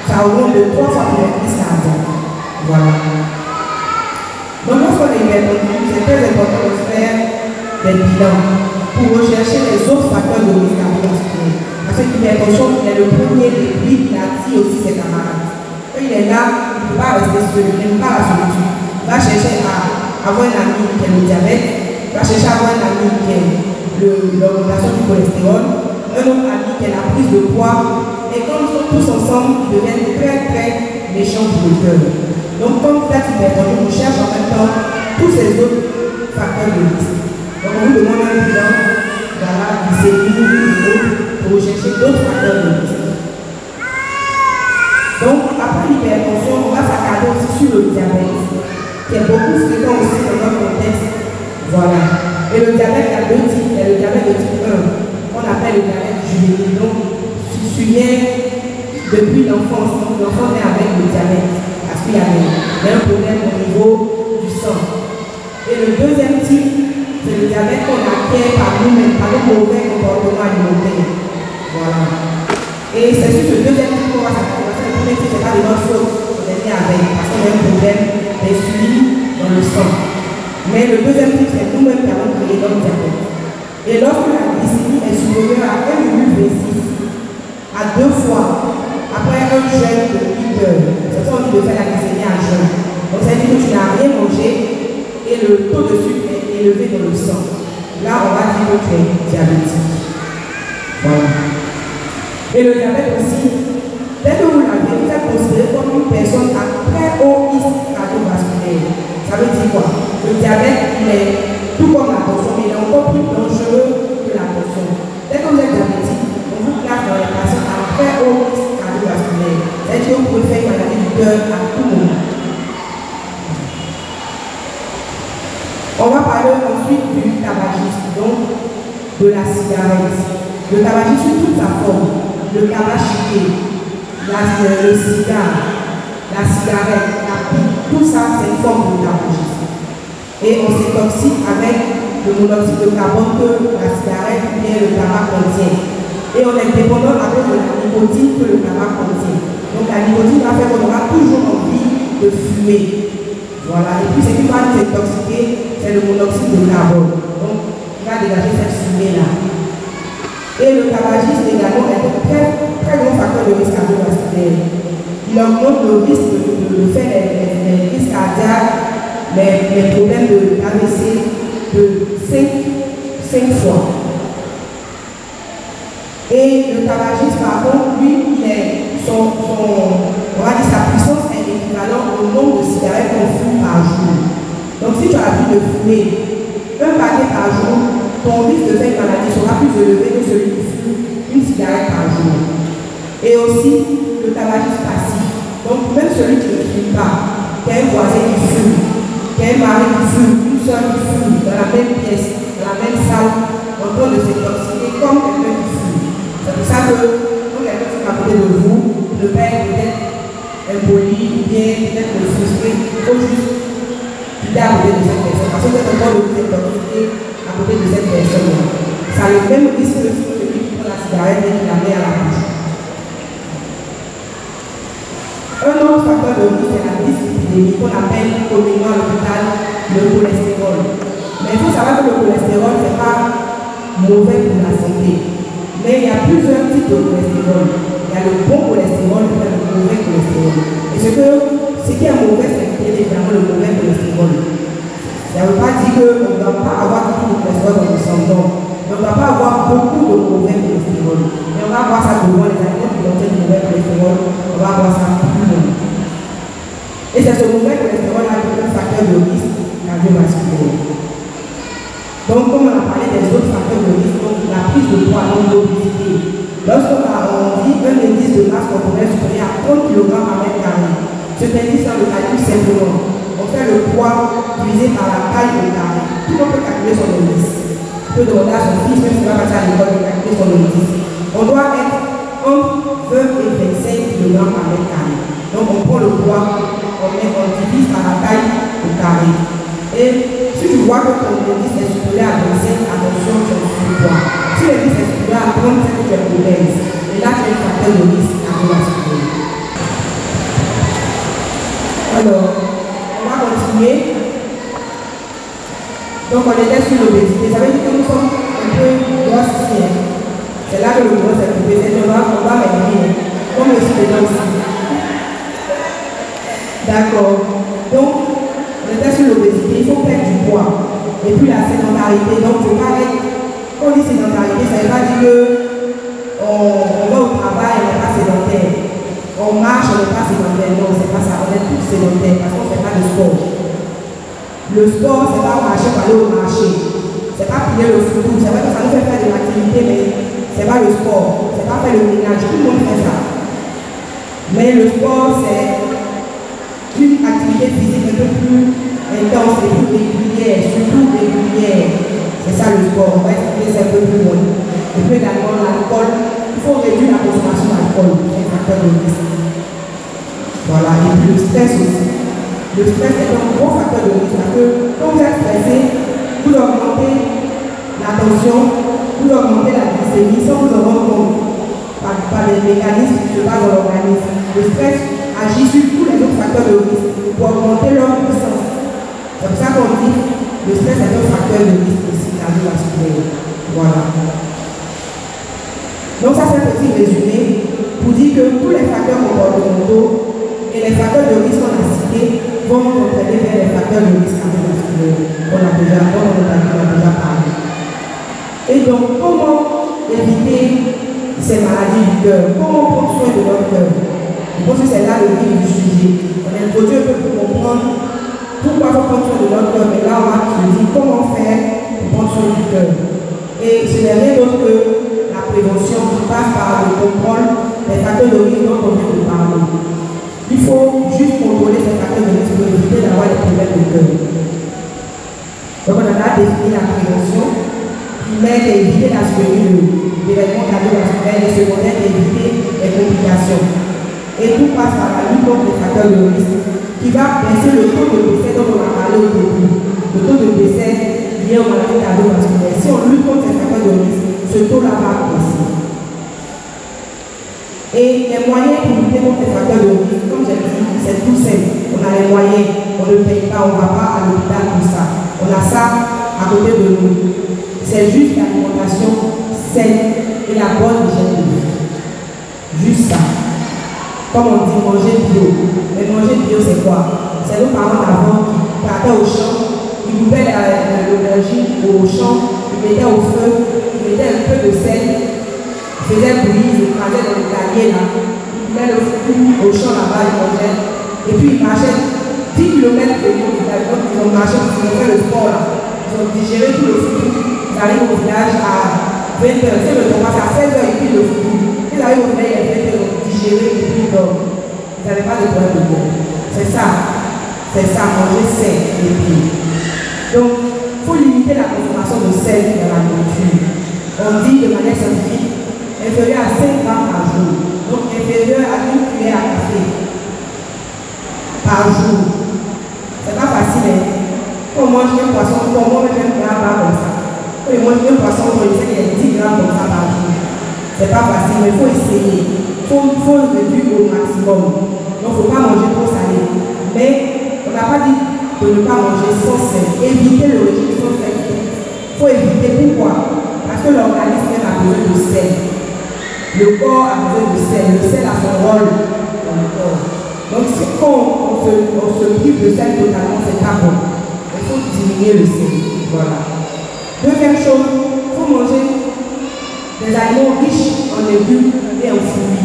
ça augmente de 3 fois pour les crises cardiaques. Voilà. Donc lorsqu'on est hypertendu, c'est très important de faire des bilans pour rechercher les autres facteurs de risque cardiovasculaire. Parce que l'hypertension, il est le premier et puis il attire aussi ses camarades. Quand il est là, il ne peut pas rester seul, il n'aime pas la solitude. Il va chercher à avoir un ami qui a le diabète, il va chercher à avoir un ami qui a l'augmentation du cholestérol, un autre ami qui a la prise de poids, et quand ils sont tous ensemble, ils deviennent très très méchants pour le cœur. Donc quand vous êtes hypertendu, on cherche en même temps tous ces autres facteurs de risque. Donc on vous demande un bilan, voilà, glycémie, pour rechercher d'autres facteurs de risque. Donc après l'hypertension, on va s'attarder aussi sur le diabète, qui est beaucoup fréquent aussi dans notre contexte. Voilà. Et le diabète, il y a deux types. Il y a le diabète de type 1, qu'on appelle le diabète juvénile. Donc, tu viens depuis l'enfance. Donc, l'enfant naît avec le diabète. Parce qu'il y a un problème au niveau du sang. Et le deuxième type, c'est le diabète qu'on acquiert par nous-mêmes, par nos mauvais comportements alimentaires. Voilà. Et c'est sur ce deuxième type qu'on va s'attarder. Le premier type, ce n'est pas de notre faute. On est né avec. Parce qu'on a un problème d'insuline dans le sang. Mais le deuxième type, c'est nous-mêmes qui avons créé notre diabète. Et lorsque la glycémie est supérieure à 1,26, à 2 fois, après un jeûne de 8 heures, c'est ça on dit de faire la glycémie à jeûne. Donc ça veut dire que tu n'as rien mangé et le taux de sucre est élevé dans le sang. Là, on va dire que tu es diabétique. Voilà. Et le diabète aussi, dès que vous l'avez, vous êtes considéré comme une personne à très haut risque cardiovasculaire. Ça veut dire quoi? Le diabète, il est tout comme la tension, mais il est encore plus dangereux que la tension. Dès que vous êtes diabétique, on vous classe dans les patients à très haut risque cardiovasculaire. C'est-à-dire que vous pouvez faire une maladie du cœur à tout moment. On va parler ensuite du tabagisme, donc de la cigarette. Le tabagisme sous toute sa forme, le tabac chiqué, le cigare, la cigarette, la pipe, tout ça c'est une forme de tabagisme. Et on s'intoxique avec le monoxyde de carbone que la cigarette ou bien le tabac contient. Et on est dépendant à cause de la nicotine que le tabac contient. Donc la nicotine va faire qu'on aura toujours envie de fumer. Voilà. Et puis ce qui va nous intoxiquer, c'est le monoxyde de carbone. Donc il va dégager cette fumée-là. Et le tabagisme également est un très, très grand facteur de risque cardiovasculaire. Il augmente le risque de faire les risques cardiaques, les problèmes de AVC de 5 fois. Et le tabagisme, par contre, lui, on va dire sa puissance est équivalente au nombre de cigarettes qu'on fume par jour. Donc si tu as l'habitude de fumer un paquet par jour, ton risque de faire une maladie sera plus élevé que celui qui fume une cigarette par jour. Et aussi le tabagisme passif. Donc même celui qui ne fume pas, qui a un voisin qui fume, qui a un mari qui fume, une soeur qui fume, dans la même pièce, dans la même salle, en train de s'intoxiquer comme quelqu'un qui fume. C'est pour ça que quand quelqu'un fume à côté de vous, le père peut-être impoli ou bien peut-être le frustré, il faut juste quitter à côté de cette personne. Parce que vous êtes en train de vous intoxiquer à côté de cette personne-là. Ça a le même risque que celui qui prend la cigarette et qui la met à la bouche. Un autre facteur de risque, c'est la dyslipidémie qu'on appelle communément à l'hôpital le cholestérol. Mais il faut savoir que le cholestérol, ce n'est pas mauvais pour la santé. Mais il y a plusieurs types de cholestérol. Il y a le bon cholestérol et le mauvais cholestérol. Et ce qui est mauvais, c'est évidemment le mauvais cholestérol. Ça ne veut pas dire qu'on ne doit pas avoir beaucoup de cholestérol dans le sang. Non. On ne doit pas avoir beaucoup de mauvais cholestérol. Mais on va voir ça devant les aliments qui contiennent du mauvais cholestérol. On va voir ça plus loin. Et c'est ce mauvais cholestérol là qui est un facteur de risque cardiovasculaire. Donc, comme on a parlé des autres facteurs de risque, donc la prise de poids, donc l'obésité. Lorsqu'on dit un indice de masse corporelle supérieur à 30 kg par mètre carré, cet indice, on le calcule simplement. On fait le poids divisé par la taille au carré. Tout le monde peut calculer son indice. On peut demander à son fils, même s'il va passer à l'école, de calculer son indice. On doit être entre 20 et 25 kg par mètre carré. Donc, on prend le poids, on divise par la taille au carré. Et si tu vois que ton indice est supérieur à 25, attention, tu as du poids. Si l'indice est supérieur à 30, c'est que tu es obèse. Et là, tu as un facteur de risque cardiovasculaire. Alors, on va continuer. Donc, on était sur l'obésité. Ça veut dire que nous sommes un peu grosses ici. C'est là que le gros est coupé. C'est on va maigrir. Comme le suédois aussi. D'accord. Donc, on était sur l'obésité. Il faut perdre du poids. Et puis la sédentarité. Donc, il ne faut pas être. Quand on dit sédentarité, ça ne veut pas dire qu'on va au travail, on n'est pas sédentaire. On marche, on n'est pas sédentaire. Non, c'est pas ça. On est tous sédentaires parce qu'on ne fait pas de sport. Le sport, c'est pas marcher pour aller au marché. C'est pas plier le foutou. C'est vrai que ça nous fait faire de l'activité, mais c'est pas le sport. C'est pas faire le ménage. Tout le monde fait ça. Mais le sport, c'est une activité physique un peu plus intense et plus régulière, surtout régulière. C'est ça le sport. On va expliquer ça un peu plus loin. Et puis également l'alcool. Il faut réduire la consommation d'alcool. C'est un facteur de risque. Voilà. Et puis le stress aussi. Le stress est un gros facteur de risque parce que quand vous êtes stressé, vous augmentez la tension, vous augmentez la glycémie sans vous en rendre compte par les mécanismes qui se passent dans l'organisme. Le stress agit sur tous les autres facteurs de risque pour augmenter leur puissance. C'est pour ça qu'on dit que le stress est un facteur de risque aussi cardiovasculaire. Voilà. Donc ça c'est un petit résumé pour dire que tous les facteurs comportementaux et les facteurs de risque qu'on a cités vont nous entraîner vers les facteurs de risque cardiovasculaire dont on a déjà parlé. Et donc, comment éviter ces maladies du cœur? Comment prendre soin de notre cœur? Je pense que c'est là le but du sujet. On a introduit un peu pour comprendre pourquoi il faut prendre soin de notre cœur, mais là on va se dire comment faire pour prendre soin du cœur. Et ce n'est rien d'autre que la prévention qui passe par le contrôle des facteurs de risque dont on vient de parler. Il faut juste contrôler ces facteurs de risque pour éviter d'avoir des problèmes de cœur. Donc on a déjà défini la prévention, primaire et éviter la survenue d'événements cardiovasculaires et secondaires et éviter les complications. Et tout passe par la lutte contre les facteurs de risque qui va baisser le taux de décès dont on a parlé au début. Le taux de décès lié aux maladies cardiovasculaires. Si on lutte contre ces facteurs de risque, ce taux-là va baisser. Et les moyens pour lutter contre les facteurs de risque, comme j'ai dit, c'est tout simple. On a les moyens, on ne paye pas, on ne va pas à l'hôpital pour ça. On a ça à côté de nous. C'est juste l'alimentation saine et la bonne hygiène de vie. Juste ça. Comme on dit, manger bio. Mais manger bio, c'est quoi? C'est nos parents d'avant qui partaient au champ, ils coupaient l'aubergine au champ, ils mettaient au feu, ils mettaient un peu de sel, ils faisaient bouillir, ils écrasaient dans le panier là, ils mettaient le fou au champ là-bas, ils mangeaient. Et puis ils marchaient 10 km de l'eau, donc ils ont marché, ils ont fait le sport là, ils ont digéré tout le fou. Ils arrivent au village à 20h, c'est le commence à 16h et puis le fou. Ils arrivent au village à 20h, ils ont digéré et puis ils dorment. Ils n'avaient pas de problème de cœur. C'est ça, manger sain et puis. Donc, il faut limiter la consommation de sel dans la nourriture. On dit de manière scientifique, inférieur à 5 grammes par jour. Donc, inférieur à 1 cuillère à café par jour. C'est pas facile, hein? Quand on mange un poisson, quand on mange un gramme comme ça. Quand on mange un poisson, on sait qu'il y a 10 grammes comme ça par jour. C'est pas facile, mais il faut essayer. Il faut le réduire au maximum. Donc, il ne faut pas manger trop salé. Mais, on n'a pas dit de ne pas manger sans sel. Éviter le régime sans sel. Il faut éviter. Pourquoi? Parce que l'organisme même a besoin de sel. Le corps a besoin de sel. Le sel a son rôle dans le corps. Donc, si quand on se prive de sel totalement, c'est pas bon. Il faut diminuer le sel. Voilà. Deuxième chose, il faut manger des aliments riches en légumes et en fruits.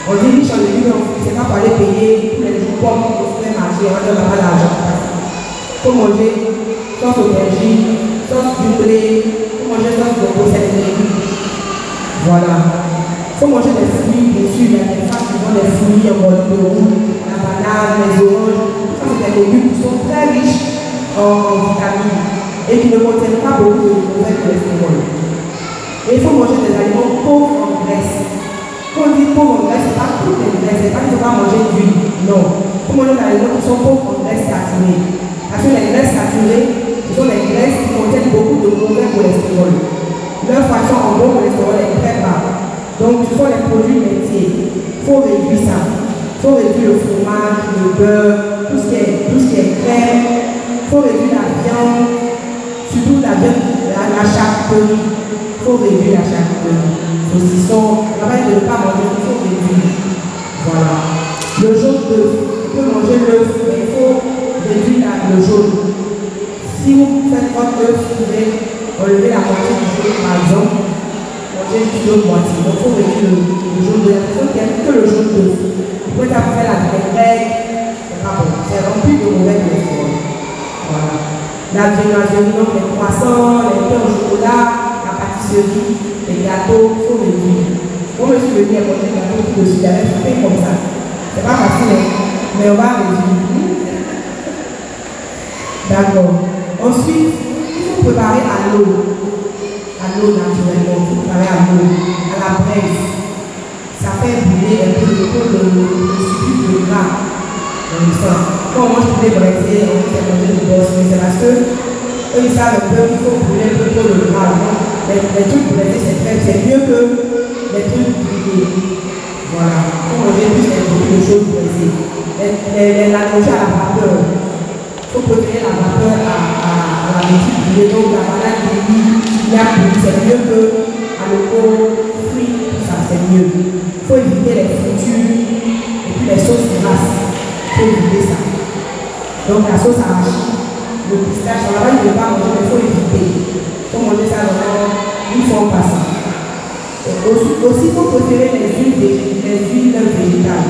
On dit riche en légumes et en fruits, c'est pas pour aller payer tous les jours pommes au supermarché, on ne donne pas l'argent. Il faut manger sauce aubergine, sauce du blé, il faut manger sauce de recette de légumes. Voilà. Il faut manger des fruits, bien sûr, il y a des femmes qui ont des fruits en bordure de roux, la banane, les oranges, ça c'est des légumes qui sont très riches en vitamines et qui ne contiennent pas beaucoup de mauvais cholestérol. Et il faut manger des aliments pauvres en graisse. Quand on dit pauvres en graisse, ce n'est pas toutes les graisses, ce n'est pas qu'il ne faut pas manger d'huile, non. Il faut manger des aliments qui sont pauvres en graisse saturée. Parce que les graisses saturées, ce sont les graisses qui contiennent beaucoup de mauvais cholestérol. Leur fraction en bon cholestérol est très bas. Donc, ce sont les produits laitiers. Il faut réduire ça. Il faut réduire le fromage, le beurre, tout ce qui est crème. Il faut réduire la viande, surtout la viande, la charcuterie. Il faut réduire la charcuterie. Saucisson, la veille de ne pas manger, il faut réduire. Voilà. Le jaune d'œuf. On peut manger l'œuf, mais il faut réduire le jaune. Si vous faites votre œuf, vous pouvez enlever la moitié du jaune, par exemple. Manger juste l'autre moitié. Donc, il faut réduire le jaune d'œuf. Il faut qu'il n'y ait que le jaune d'œuf. Vous pouvez faire la vinaigrette. C'est pas bon. C'est rempli de mauvais cholestérol. Voilà. La viennoiserie, donc les croissants, les pains au chocolat, la pâtisserie, les gâteaux, il faut réduire. Moi, je suis venu à manger des gâteaux tout dessus, j'avais fait comme ça. C'est pas facile, mais on va réduire. D'accord. Ensuite, il faut préparer à l'eau. À l'eau naturellement, il faut préparer à l'eau, à la braise. Ça fait brûler un peu le sucre de gras. Quand on mange tous les braisés, on fait manger du boss, mais c'est parce que eux ils savent un peu qu'il faut brûler un peu trop le gras. Les trucs braisés c'est mieux que les trucs brûlés. Voilà. On mange plus beaucoup de choses braisées. La manger à la vapeur. Il faut préférer la vapeur à la méthode brûlée. Donc la banane il y a plus, c'est mieux que à l'eau frit, ça c'est mieux. Il faut éviter les fritures et puis les sauces grasses. Il faut éviter ça. Donc la sauce arachide, le pistache, on va ne pas manger, mais il faut éviter. Il faut manger ça vraiment une fois en passant. Aussi, il faut préférer les huiles végétales.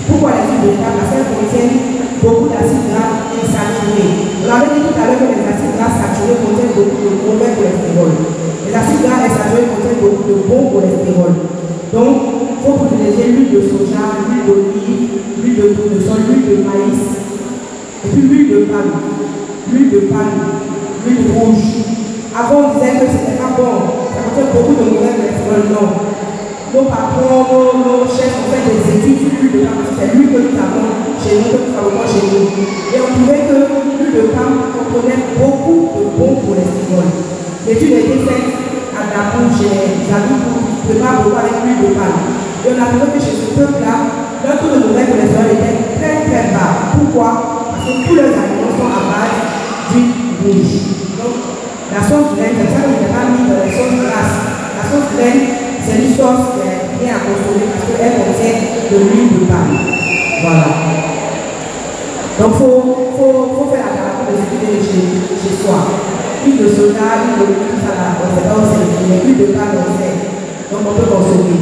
Pourquoi les huiles végétales? Parce qu'elles contiennent beaucoup d'acides gras insaturés. On avait dit tout à l'heure que les acides gras saturés contiennent beaucoup de mauvais cholestérol. Les acides gras insaturés contiennent beaucoup de bon cholestérol. Donc, il faut privilégier l'huile de soja, l'huile d'olive, l'huile de tournesol, l'huile de maïs, et puis l'huile de palme, l'huile rouge. Avant, on disait que ce n'était pas bon, ça contient beaucoup de mauvais cholestérol. Non. Nos patrons, nos chefs ont fait des études sur l'huile de palme, parce que c'est l'huile que nous avons chez nous, que nous fabriquons chez nous. Et on trouvait que l'huile de palme contenait beaucoup de bon cholestérol. L'étude a été faite à Darbourg, chez les amis qui préparent beaucoup avec l'huile de palme. Et on a trouvé que chez ce peuple-là, leur taux de mauvais cholestérol était très très bas. Pourquoi? Parce que tous leurs aliments sont à base d'huile rouge. Donc, la sauce graine, c'est ça que je n'ai pas mis dans les sauces grasses. La sauce graine, c'est une sauce qui est bien à consommer parce qu'elle contient de l'huile de palme. Voilà. Donc, il faut faire attention de ce qui est chez soi. L'huile de soja, l'huile d'olive, tout ça là, on ne sait pas où c'est, mais l'huile de palme, on sait. Donc, on peut consommer.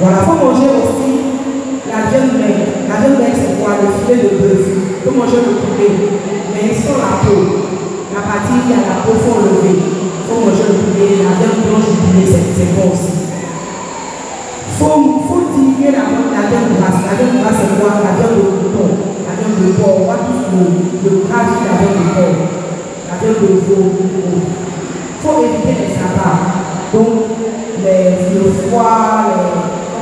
Voilà, il faut manger aussi la viande maigre. La viande maigre, c'est quoi? Le filet de bœuf. Il faut manger le poulet, mais sans la peau. La partie qui a la peau, il faut enlever. Il faut manger le poulet. La viande blanche du poulet, c'est bon aussi. Il faut diminuer la viande grasse. La viande grasse, c'est quoi? La viande de mouton, la viande de porc. On voit tout le gras de la viande de porc, la viande de veau. Il faut éviter les sabbats. Donc, le foie,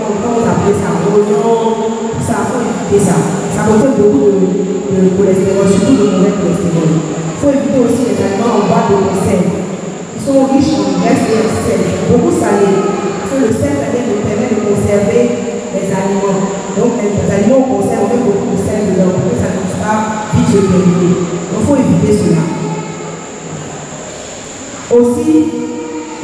comment vous appelez ça, l'oignon, tout ça, il faut éviter ça. Ça contient beaucoup de cholestérol, surtout de mauvais cholestérol. Il faut éviter aussi les aliments en boîte de conserve. Ils sont riches en graisse et en sel, beaucoup salés. Parce que le sel nous permet de conserver les aliments. Donc les aliments on conserve, on met beaucoup de sel dedans pour que ça ne puisse pas vite se périmer. Donc il faut éviter cela. Aussi,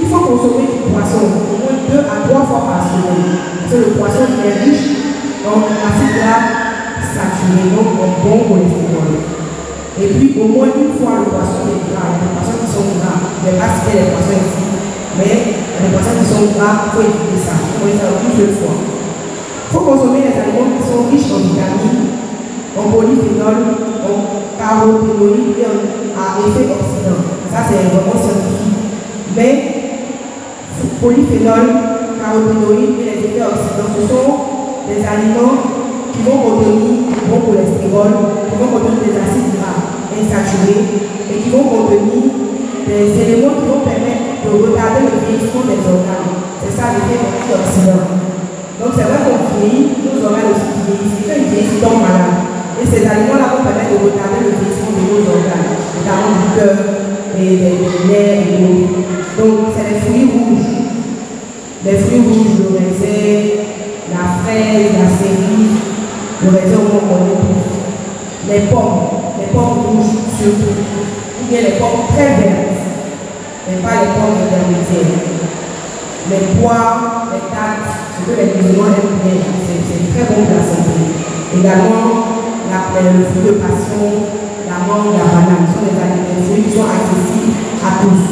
il faut consommer du poisson au moins 2 à 3 fois par semaine. Parce que le poisson est riche en acides gras saturés, donc en bon cholestérol. Et puis au moins une fois le poisson est gras. Il y a des poissons qui sont gras. Je ne vais pas citer les poissons ici. Mais les poissons qui sont gras, il faut éviter ça. Il faut faire une seule fois. Il faut consommer les aliments qui sont riches en vitamines, en polyphénol, en caroténoïdes et effet oxydant. Ça, c'est vraiment scientifique. Mais polyphénol, carotinoïdes et les effets oxydants, ce sont des aliments qui vont contenir du bon cholestérol, qui vont contenir des acides gras insaturés et qui vont contenir des éléments qui vont permettre de retarder le vieillissement des organes. C'est ça l'effet oxydant. Donc c'est vrai qu'on vieillit, nos organes aussi vieillissent, ils vieillissent, ils tombent malades. Et ces aliments-là vont permettre de retarder le vieillissement de nos organes, notamment du cœur et des nerfs et d'autres. Donc c'est les fruits rouges. Les fruits rouges, le raisin, la fraise, la cerise, le raisin on connaît tous. Les pommes rouges surtout, ou bien les pommes très vertes, mais pas les pommes intermédiaires. Les poires, les dattes, ce que les musulmans aiment bien, c'est très bon pour la santé. Également, le fruit de passion, la mangue, la banane, sont des aliments qui sont accessibles à tous.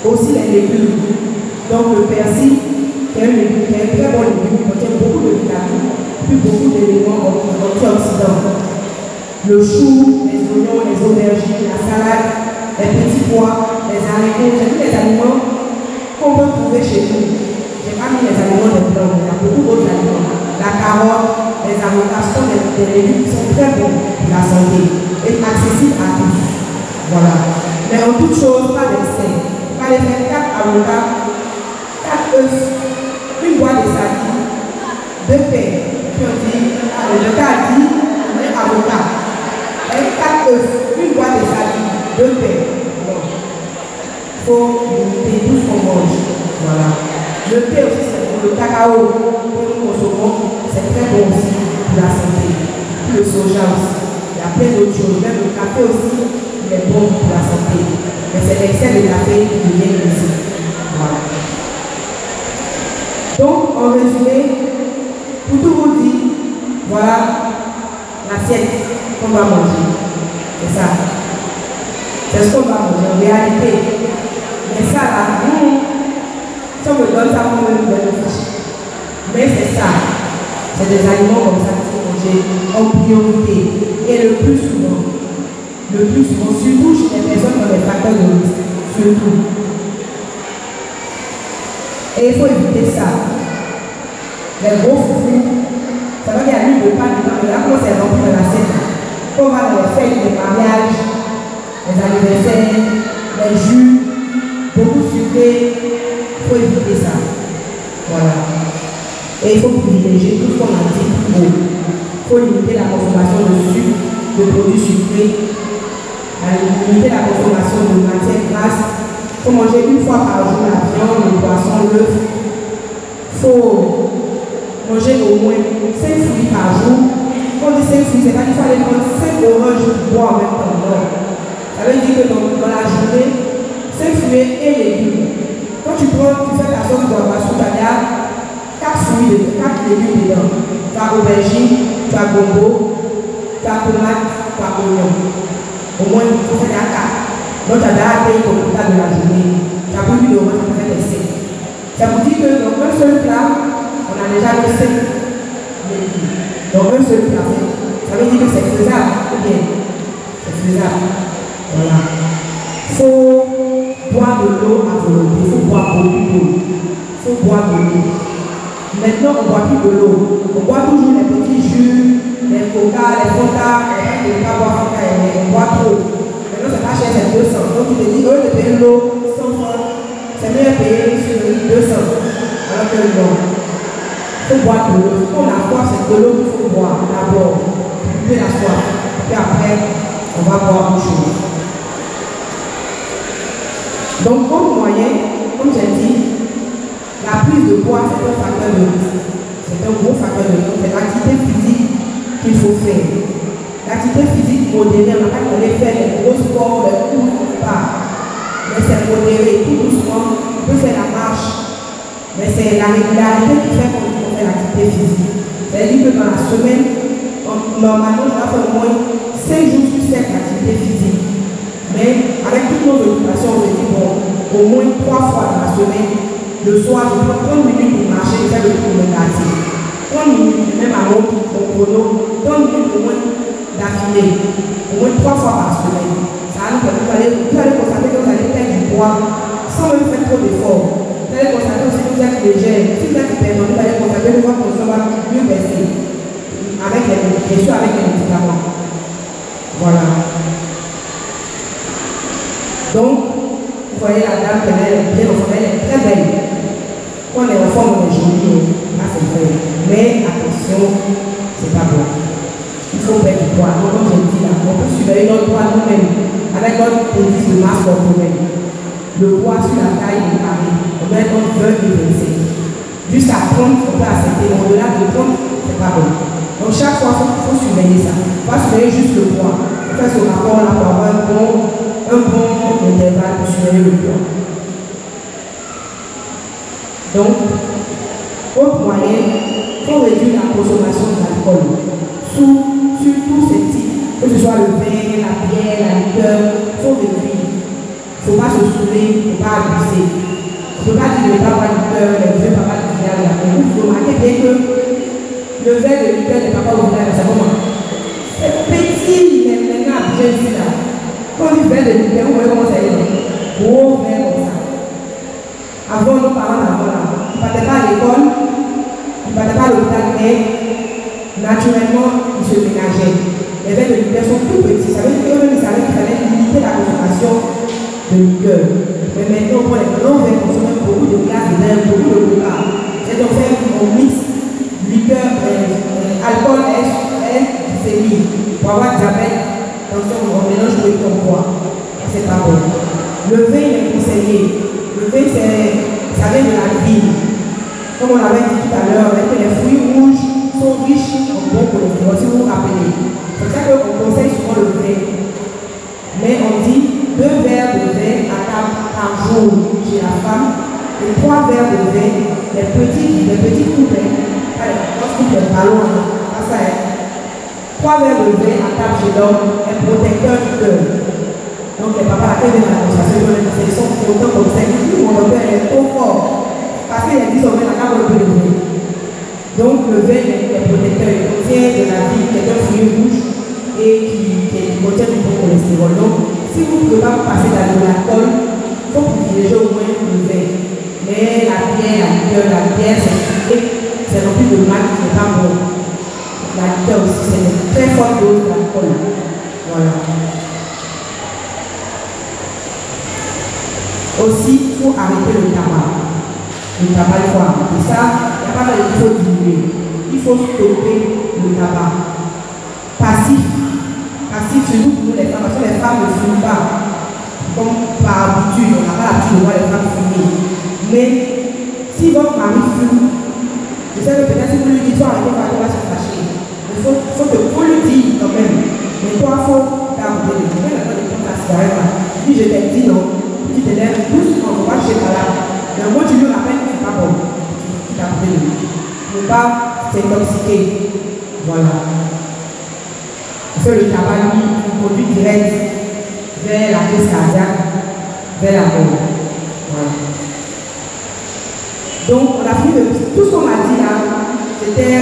Aussi les légumes. Donc le persil, qui est un très bon légume, contient beaucoup de vitamines, puis beaucoup d'éléments antioxydants. Le chou, les oignons, les aubergines, la salade, les petits pois, les haricots, j'ai tous les aliments qu'on peut trouver chez nous. Je n'ai pas mis les aliments des blancs, il y a beaucoup d'autres aliments. La carotte, les avocats sont des légumes qui sont très bons pour la santé et accessibles à tous. Voilà. Mais en toute chose, pas d'excès. Il fallait faire 4 avocats, 4 œufs, une boîte de sardines, 2 pains. Puis on dit, le cas dit, on est avocat. 4 œufs, une boîte de sardines, 2 pains. Il faut limiter tout ce qu'on mange. Voilà. Le thé aussi, c'est pour le cacao que nous consommons, c'est très bon aussi pour la santé. Le soja aussi. Il y a plein d'autres choses. Même le café aussi, il est bon pour la santé. Mais c'est l'excès de café qui devient ici. Voilà. Donc, en résumé, pour tout vous dire, voilà l'assiette qu'on va manger. C'est ça. C'est ce qu'on va manger en réalité. Mais ça là, si on me donne ça, on me le réfléchir. Mais c'est ça. C'est des aliments comme ça qu'il faut manger en priorité. Et le plus souvent, surtout chez les personnes qui ont des facteurs de risque. Surtout. Et il faut éviter ça. Les gros foufous, ça va dire à l'huile de palme dedans, mais là, comment c'est rempli dans la scène? Quand on va dans les fêtes, les mariages, les anniversaires, les jus, beaucoup sucré, il faut éviter ça. Voilà. Et il faut privilégier tout ce qu'on a dit plus haut. Il faut limiter la consommation de sucre, de produits sucrés, limiter la consommation de matières grasses. Il faut manger une fois par jour la viande, le poisson, l'œuf. Il faut manger au moins 5 fruits par jour. Quand on dit 5 fruits, c'est pas qu'il faut aller prendre 5 oranges pour boire en même temps. Non. Ça veut dire que dans la journée, 5 fruits et légumes. Quand tu fais ta sauce boisson, tu as 4 fruits, 4 légumes dedans. Tu as aubergine, tu as gombo, tu as tomate, tu as oignon. Au moins, il faut faire 4. Donc, tu as déjà payé ton quota de la journée. Tu as pris de orange, tu as fait des 5. Ça vous dit que dans un seul plat, on a déjà le 5 légumes. Dans un seul plat. Ça veut dire que c'est faisable. Ou bien, c'est faisable. Voilà. Il faut boire de l'eau à volonté. Il faut boire beaucoup d'eau. Il faut boire de l'eau. Maintenant, on ne boit plus de l'eau. On boit toujours les petits jus, les coca, les fanta. On ne peut pas boire fanta, on boit trop. Maintenant, c'est pas cher, c'est 200. Donc, tu te dis, au lieu de payer l'eau 100 francs, c'est mieux payer sur 200. Alors que non. Il faut boire de l'eau. Quand on a soif, c'est de l'eau qu'il faut boire d'abord. Puis la soif. Puis après, on va boire autre chose. Donc, comme moyen, comme j'ai dit, la prise de poids, c'est un facteur de risque. C'est un gros facteur de risque. C'est l'activité physique qu'il faut faire. L'activité physique modérée, on n'a pas qu'on faire des gros sports, des cours, pas. Mais c'est modéré, tout doucement. On peut faire la marche. Mais c'est la régularité qui fait qu'on fait l'activité physique. C'est-à-dire que dans la semaine, normalement, on va faire au moins 5 jours sur 7 d'activité physique. Mais avec toutes nos occupations, on se dit, bon, au moins 3 fois dans la semaine, le soir, je prends 30 minutes pour marcher et faire le tour de mon quartier. 30 minutes, même à mon chrono, 30 minutes au moins d'affilée, au moins 3 fois par semaine. Ça vous allez constater que vous allez perdre du poids sans même faire trop d'efforts. Vous allez constater aussi que vous êtes léger. Si vous êtes hypertendu, vous allez constater que votre tension va mieux baisser. Bien sûr avec les médicaments. Voilà. Donc, vous voyez la dame, elle est bien en forme, elle est très belle. Quand on est en forme, on est joli, là c'est vrai. Mais attention, c'est pas bon. Il faut perdre du poids. Donc, comme je dis là, on peut surveiller notre poids nous-mêmes avec notre indice de masse corporelle. Le poids sur la taille est carré. On doit être entre 20 et 25. Jusqu'à 30, on peut accepter. Au-delà de 30, c'est pas bon. Donc, chaque fois, il faut surveiller ça. Il ne faut pas surveiller juste le poids. On fait ce rapport là pour avoir un bon intervalle pour surveiller le poids. Donc, autre moyen, il faut réduire la consommation d'alcool. Sur tous ces types, que ce soit le vin, la bière, la liqueur, il faut réduire. Il ne faut pas se saouler, il ne faut pas abuser. Il ne faut pas dire que ne pas boire de liqueur, le vin, pas de bière. Vous remarquez bien que le verre de liqueur n'est pas au village, c'est comment? C'est petit, mais maintenant, je dis là. Quand on dit verre de liqueur, vous voyez comment ça est? Gros verre comme ça. Avant, nos parents, ils ne partaient pas à l'école, ils ne partaient pas à l'hôpital, mais naturellement, ils se ménageaient. Les verres de liqueur sont tout petits. Ça veut dire qu'eux-mêmes, ils savaient qu'il fallait limiter la consommation de liqueur. Mais maintenant, pour les grands verres, on consomme beaucoup de glace, beaucoup de coca. C'est donc fait un mix liqueur, alcool, glycémie. Pour avoir diabète, attention, on mélange tout et comme quoi. C'est pas bon. Le vin est conseillé. Le vin, ça vient de la vigne. Comme on l'avait dit tout à l'heure, les fruits rouges sont riches en bon cholestérol, si vous vous rappelez. C'est pour ça qu'on conseille souvent le vin. Mais on dit 2 verres de vin à table par jour chez la femme et 3 verres de vin, les petits coups. Lorsqu'il y a un ballon, ça est 3 verres de vin à table chez l'homme, un protecteur du cœur. Donc les papas, la tête de la conversation, ils sont contents comme ça. Ils disent mon père est trop fort. Parce qu'il a dit son père, la table de vin. Donc le vin est protecteur, il contient de la vie, qui est un fruit rouge et qui contient du bon cholestérol. Donc si vous ne pouvez pas passer dans l'alcool, il faut privilégier au moins le vin. Mais la bière, c'est non plus de mal qui n'est pas bon. La liqueur aussi, c'est une très forte dose d'alcool. Voilà. Aussi, il faut arrêter le tabac. Le tabac, il faut arrêter ça. Il n'y a pas de il faut diminuer. Il faut stopper le tabac. Passif, surtout pour nous les femmes, parce que les femmes ne fument pas. Comme par habitude, on n'a pas l'habitude de voir les femmes fumer. Mais si votre mari fume, je sais que peut-être si vous lui dites, arrêtez, on va se fâcher. Il faut que vous le dites quand même. Mais toi, il faut t'arrêter. Il faut prendre ta cigarette. Si je t'ai dit non, tu te lèves doucement, on va chez ta là. Mais moi, tu lui rappelles que c'est pas bon. Tu t'appelles. Ne pas s'intoxiquer. Voilà. Parce que le tabac, lui, il conduit direct vers la crise cardiaque, vers la mort. Voilà. Donc, on a fini de tout ce qu'on a dit là, c'était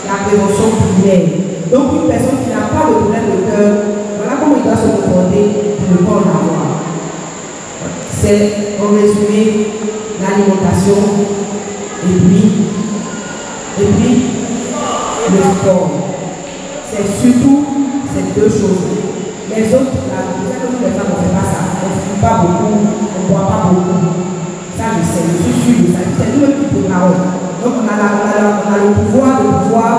la prévention primaire. Donc, une personne qui n'a pas de problème de cœur, voilà comment il doit se comporter pour ne pas en avoir. C'est, en résumé, l'alimentation et puis le sport. C'est surtout ces 2 choses. Les autres, là, les femmes, on ne fait pas ça. On ne fume pas beaucoup, on ne boit pas beaucoup. Ça, je sais, je suis sûr de ça. C'est nous qui préparons. Donc, on a le pouvoir de pouvoir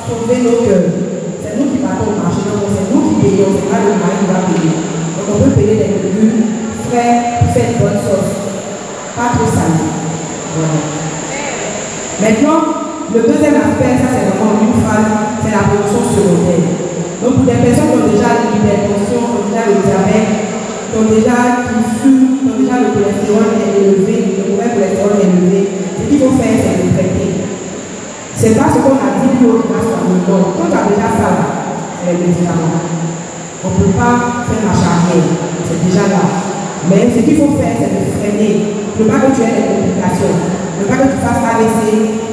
sauver nos cœurs. C'est nous qui partons au marché, donc c'est nous qui payons. C'est pas le mari qui va payer. Donc, on peut payer des légumes frais, faire une bonne sauce. Pas trop salé. Voilà. Maintenant, le deuxième aspect, ça c'est vraiment une phase, c'est la prévention secondaire. Donc, pour des personnes qui ont déjà l'hypertension, qui ont déjà le diabète, qui ont déjà qui fument, qui ont déjà le cholestérol élevé, le mauvais cholestérol élevé, ce qu'il faut faire, c'est le traiter. C'est pas ce qu'on a dit plus haut grâce à nous. Donc, quand tu as déjà ça, c'est les médicaments. On ne peut pas faire marche arrière, c'est déjà là. Mais ce qu'il faut faire, c'est de freiner. Ne pas que tu aies des complications, ne pas que tu fasses AVC,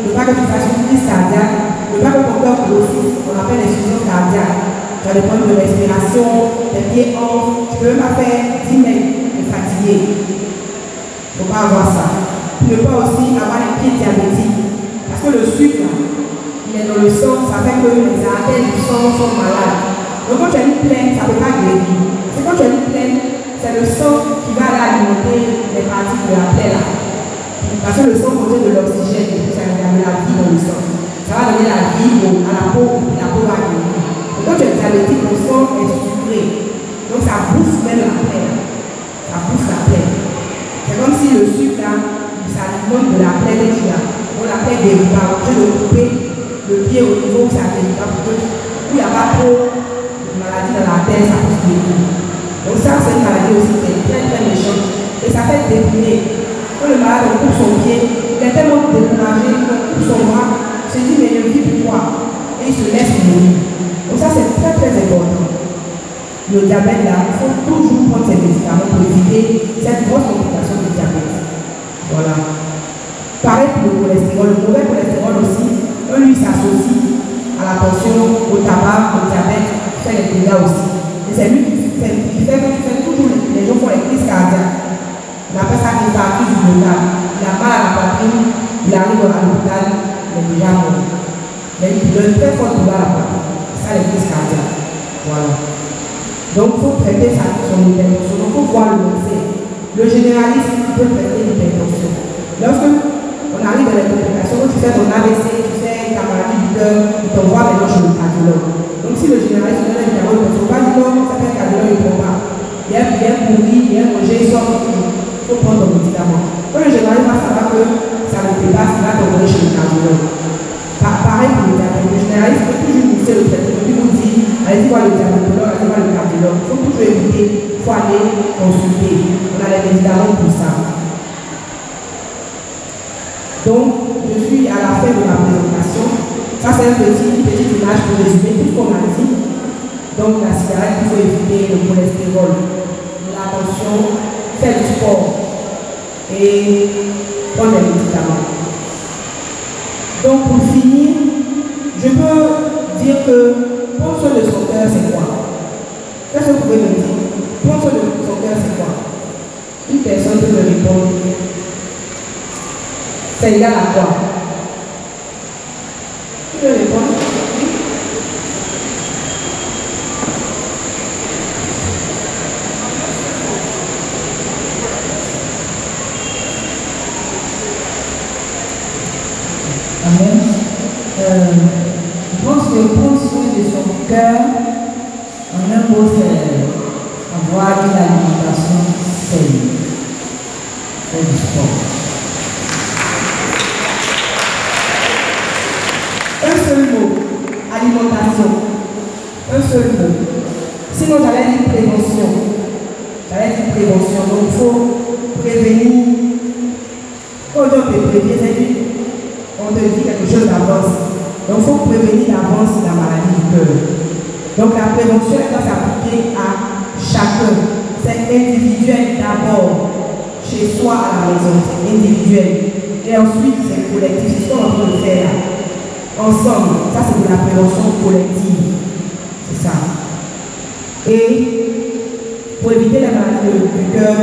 ne pas que tu fasses une crise cardiaque, ne pas que ton cœur grossisse, on appelle l'insuffisance cardiaque. tu as des problèmes de respiration, tes pieds hanches, tu ne peux même pas faire 10 mètres de fatigué. Il ne faut pas avoir ça. Tu ne peux pas aussi avoir les pieds diabétiques. Parce que le sucre, là, il est dans le sang, ça fait que les artères du sang sont malades. Donc quand tu as une plaie, ça ne peut pas guérir. C'est quand tu as une plaie, c'est le sang qui va aller alimenter les parties de la plaie là. Parce que le sang contient de l'oxygène, et ça va donner la vie dans le sang. Ça va donner la vie à la peau, et la peau va guérir. Et quand tu es diabétique, le sang est sucré. Donc ça bouffe même la plaie. Ça bouffe la plaie. C'est comme si le sucre là, ça alimente de la plaie que tu as. Donc la plaie guérit pas. Tu dois couper le pied au niveau où ça guérit pas. Où il n'y a pas trop de maladie dans la terre, ça peut se guérir. Donc ça, c'est une maladie aussi qui est très très méchante. Et ça fait déprimer. Quand le malade coupe son pied, il est tellement découragé, il coupe son bras, il se dit mais je vis pourquoi? Et il se laisse mourir. Donc ça c'est très très important. Le diabète là, il faut toujours prendre ces médicaments pour éviter cette grosse complication du diabète. Voilà. Pareil pour le cholestérol. Le mauvais cholestérol aussi, lui s'associe à la tension, au tabac, au diabète, fait les dégâts aussi. Et c'est lui qui fait que tu fais toujours les gens font les crises cardiaques. On appelle ça infarctus du mental. Il a mal à la poitrine, il arrive à l'hôpital, il est déjà mort. Mais il a une très forte douleur à la poitrine. C'est ça les crises cardiaques. Voilà. Donc il faut traiter son hypertension. Donc il faut voir le médecin. Le généraliste peut traiter l'hypertension. Lorsque on arrive dans les complications, quand tu fais ton AVC, tu fais ta maladie du cœur, il t'envoie maintenant chez le cardiologue. Donc si le généraliste donne un médicament, il ne faut pas dire non, ça fait un cardiologue, il ne prend pas. Il est pourri, il est mangé, il sort. Il faut prendre ton médicament. Quand le généraliste va savoir que ça ne dépasse, il va t'envoyer chez le cardiologue. Pareil pour le diabète. Le généraliste peut toujours initier le traitement. Il vous dit, allez voir le diabétologue, allez voir le cardiologue. Il faut toujours éviter, il faut aller consulter. On a les médicaments pour ça. Donc, je suis à la fin de ma présentation. Ça, c'est une petite image pour résumer tout ce qu'on a dit. Donc, la cigarette, il faut éviter le cholestérol, la tension, faire du sport et prendre des médicaments. Donc, pour finir, je peux dire que prendre soin de son cœur, c'est quoi? Qu'est-ce que vous pouvez me dire? Prendre soin de son cœur, c'est quoi? Une personne peut me répondre. C'est égal à quoi? Qui peut répondre? Amen. Je pense que prendre soin de son cœur, en un mot, c'est avoir une alimentation saine. C'est du sport. Un seul mot, alimentation. Un seul mot. Sinon, j'allais dire prévention. Donc, il faut prévenir. Quand on peut prévenir, c'est-à-dire on te dit quelque chose d'avance. Donc, il faut prévenir d'avance la maladie du cœur. Donc, la prévention doit s'appliquer à chacun. C'est individuel d'abord, chez soi à la maison, c'est individuel. Et ensuite, c'est collectif. C'est ce qu'on est en train de faire là. Ensemble, ça c'est de la prévention collective. C'est ça. Et pour éviter la maladie du cœur,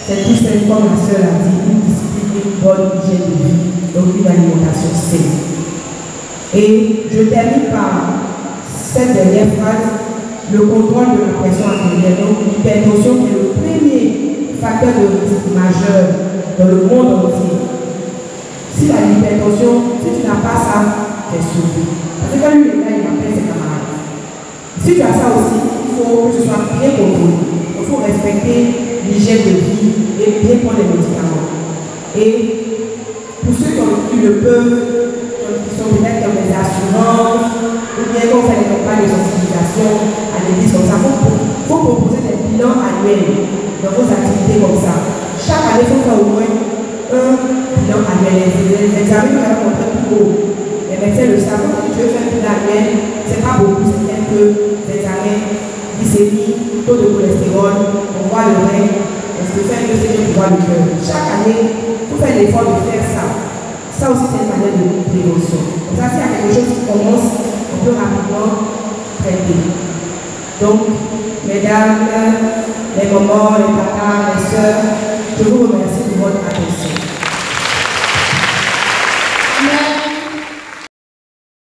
c'est tout simple comme la sœur a dit, une discipline, une bonne hygiène de vie. Donc une alimentation saine. Et je termine par cette dernière phrase, le contrôle de la pression artérielle. Donc l'hypertension qui est le premier facteur de risque majeur dans le monde entier. Si la hypertension, si tu n'as pas ça, tu es sauvé. Parce que quand lui est là, il appelle ses camarades. Si tu as ça aussi, il faut que ce soit bien contrôlé. Il faut respecter l'hygiène de vie et bien prendre les médicaments. Et pour ceux qui le peuvent, qui sont peut-être dans les assurances, ou bien qu'on fait des campagnes de sensibilisation à l'église comme ça, il faut proposer des bilans annuels dans vos activités comme ça. Chaque année, il faut faire au moins un bilan annuel. Les examens nous avons montré plus haut. Les médecins le savent. Quand tu veux faire un bilan annuel, ce n'est pas beaucoup, c'est quelques examens, glycémie, taux de cholestérol, on voit le rein, parce que faire un ECG pour voir le cœur. Chaque année, il faut faire l'effort de faire ça. Ça aussi, c'est une manière de prévention. Donc ça, s'il y a quelque chose qui commence, on peut rapidement traiter. Donc, mesdames, les mamans, les papas, les sœurs, je vous remercie de votre attention.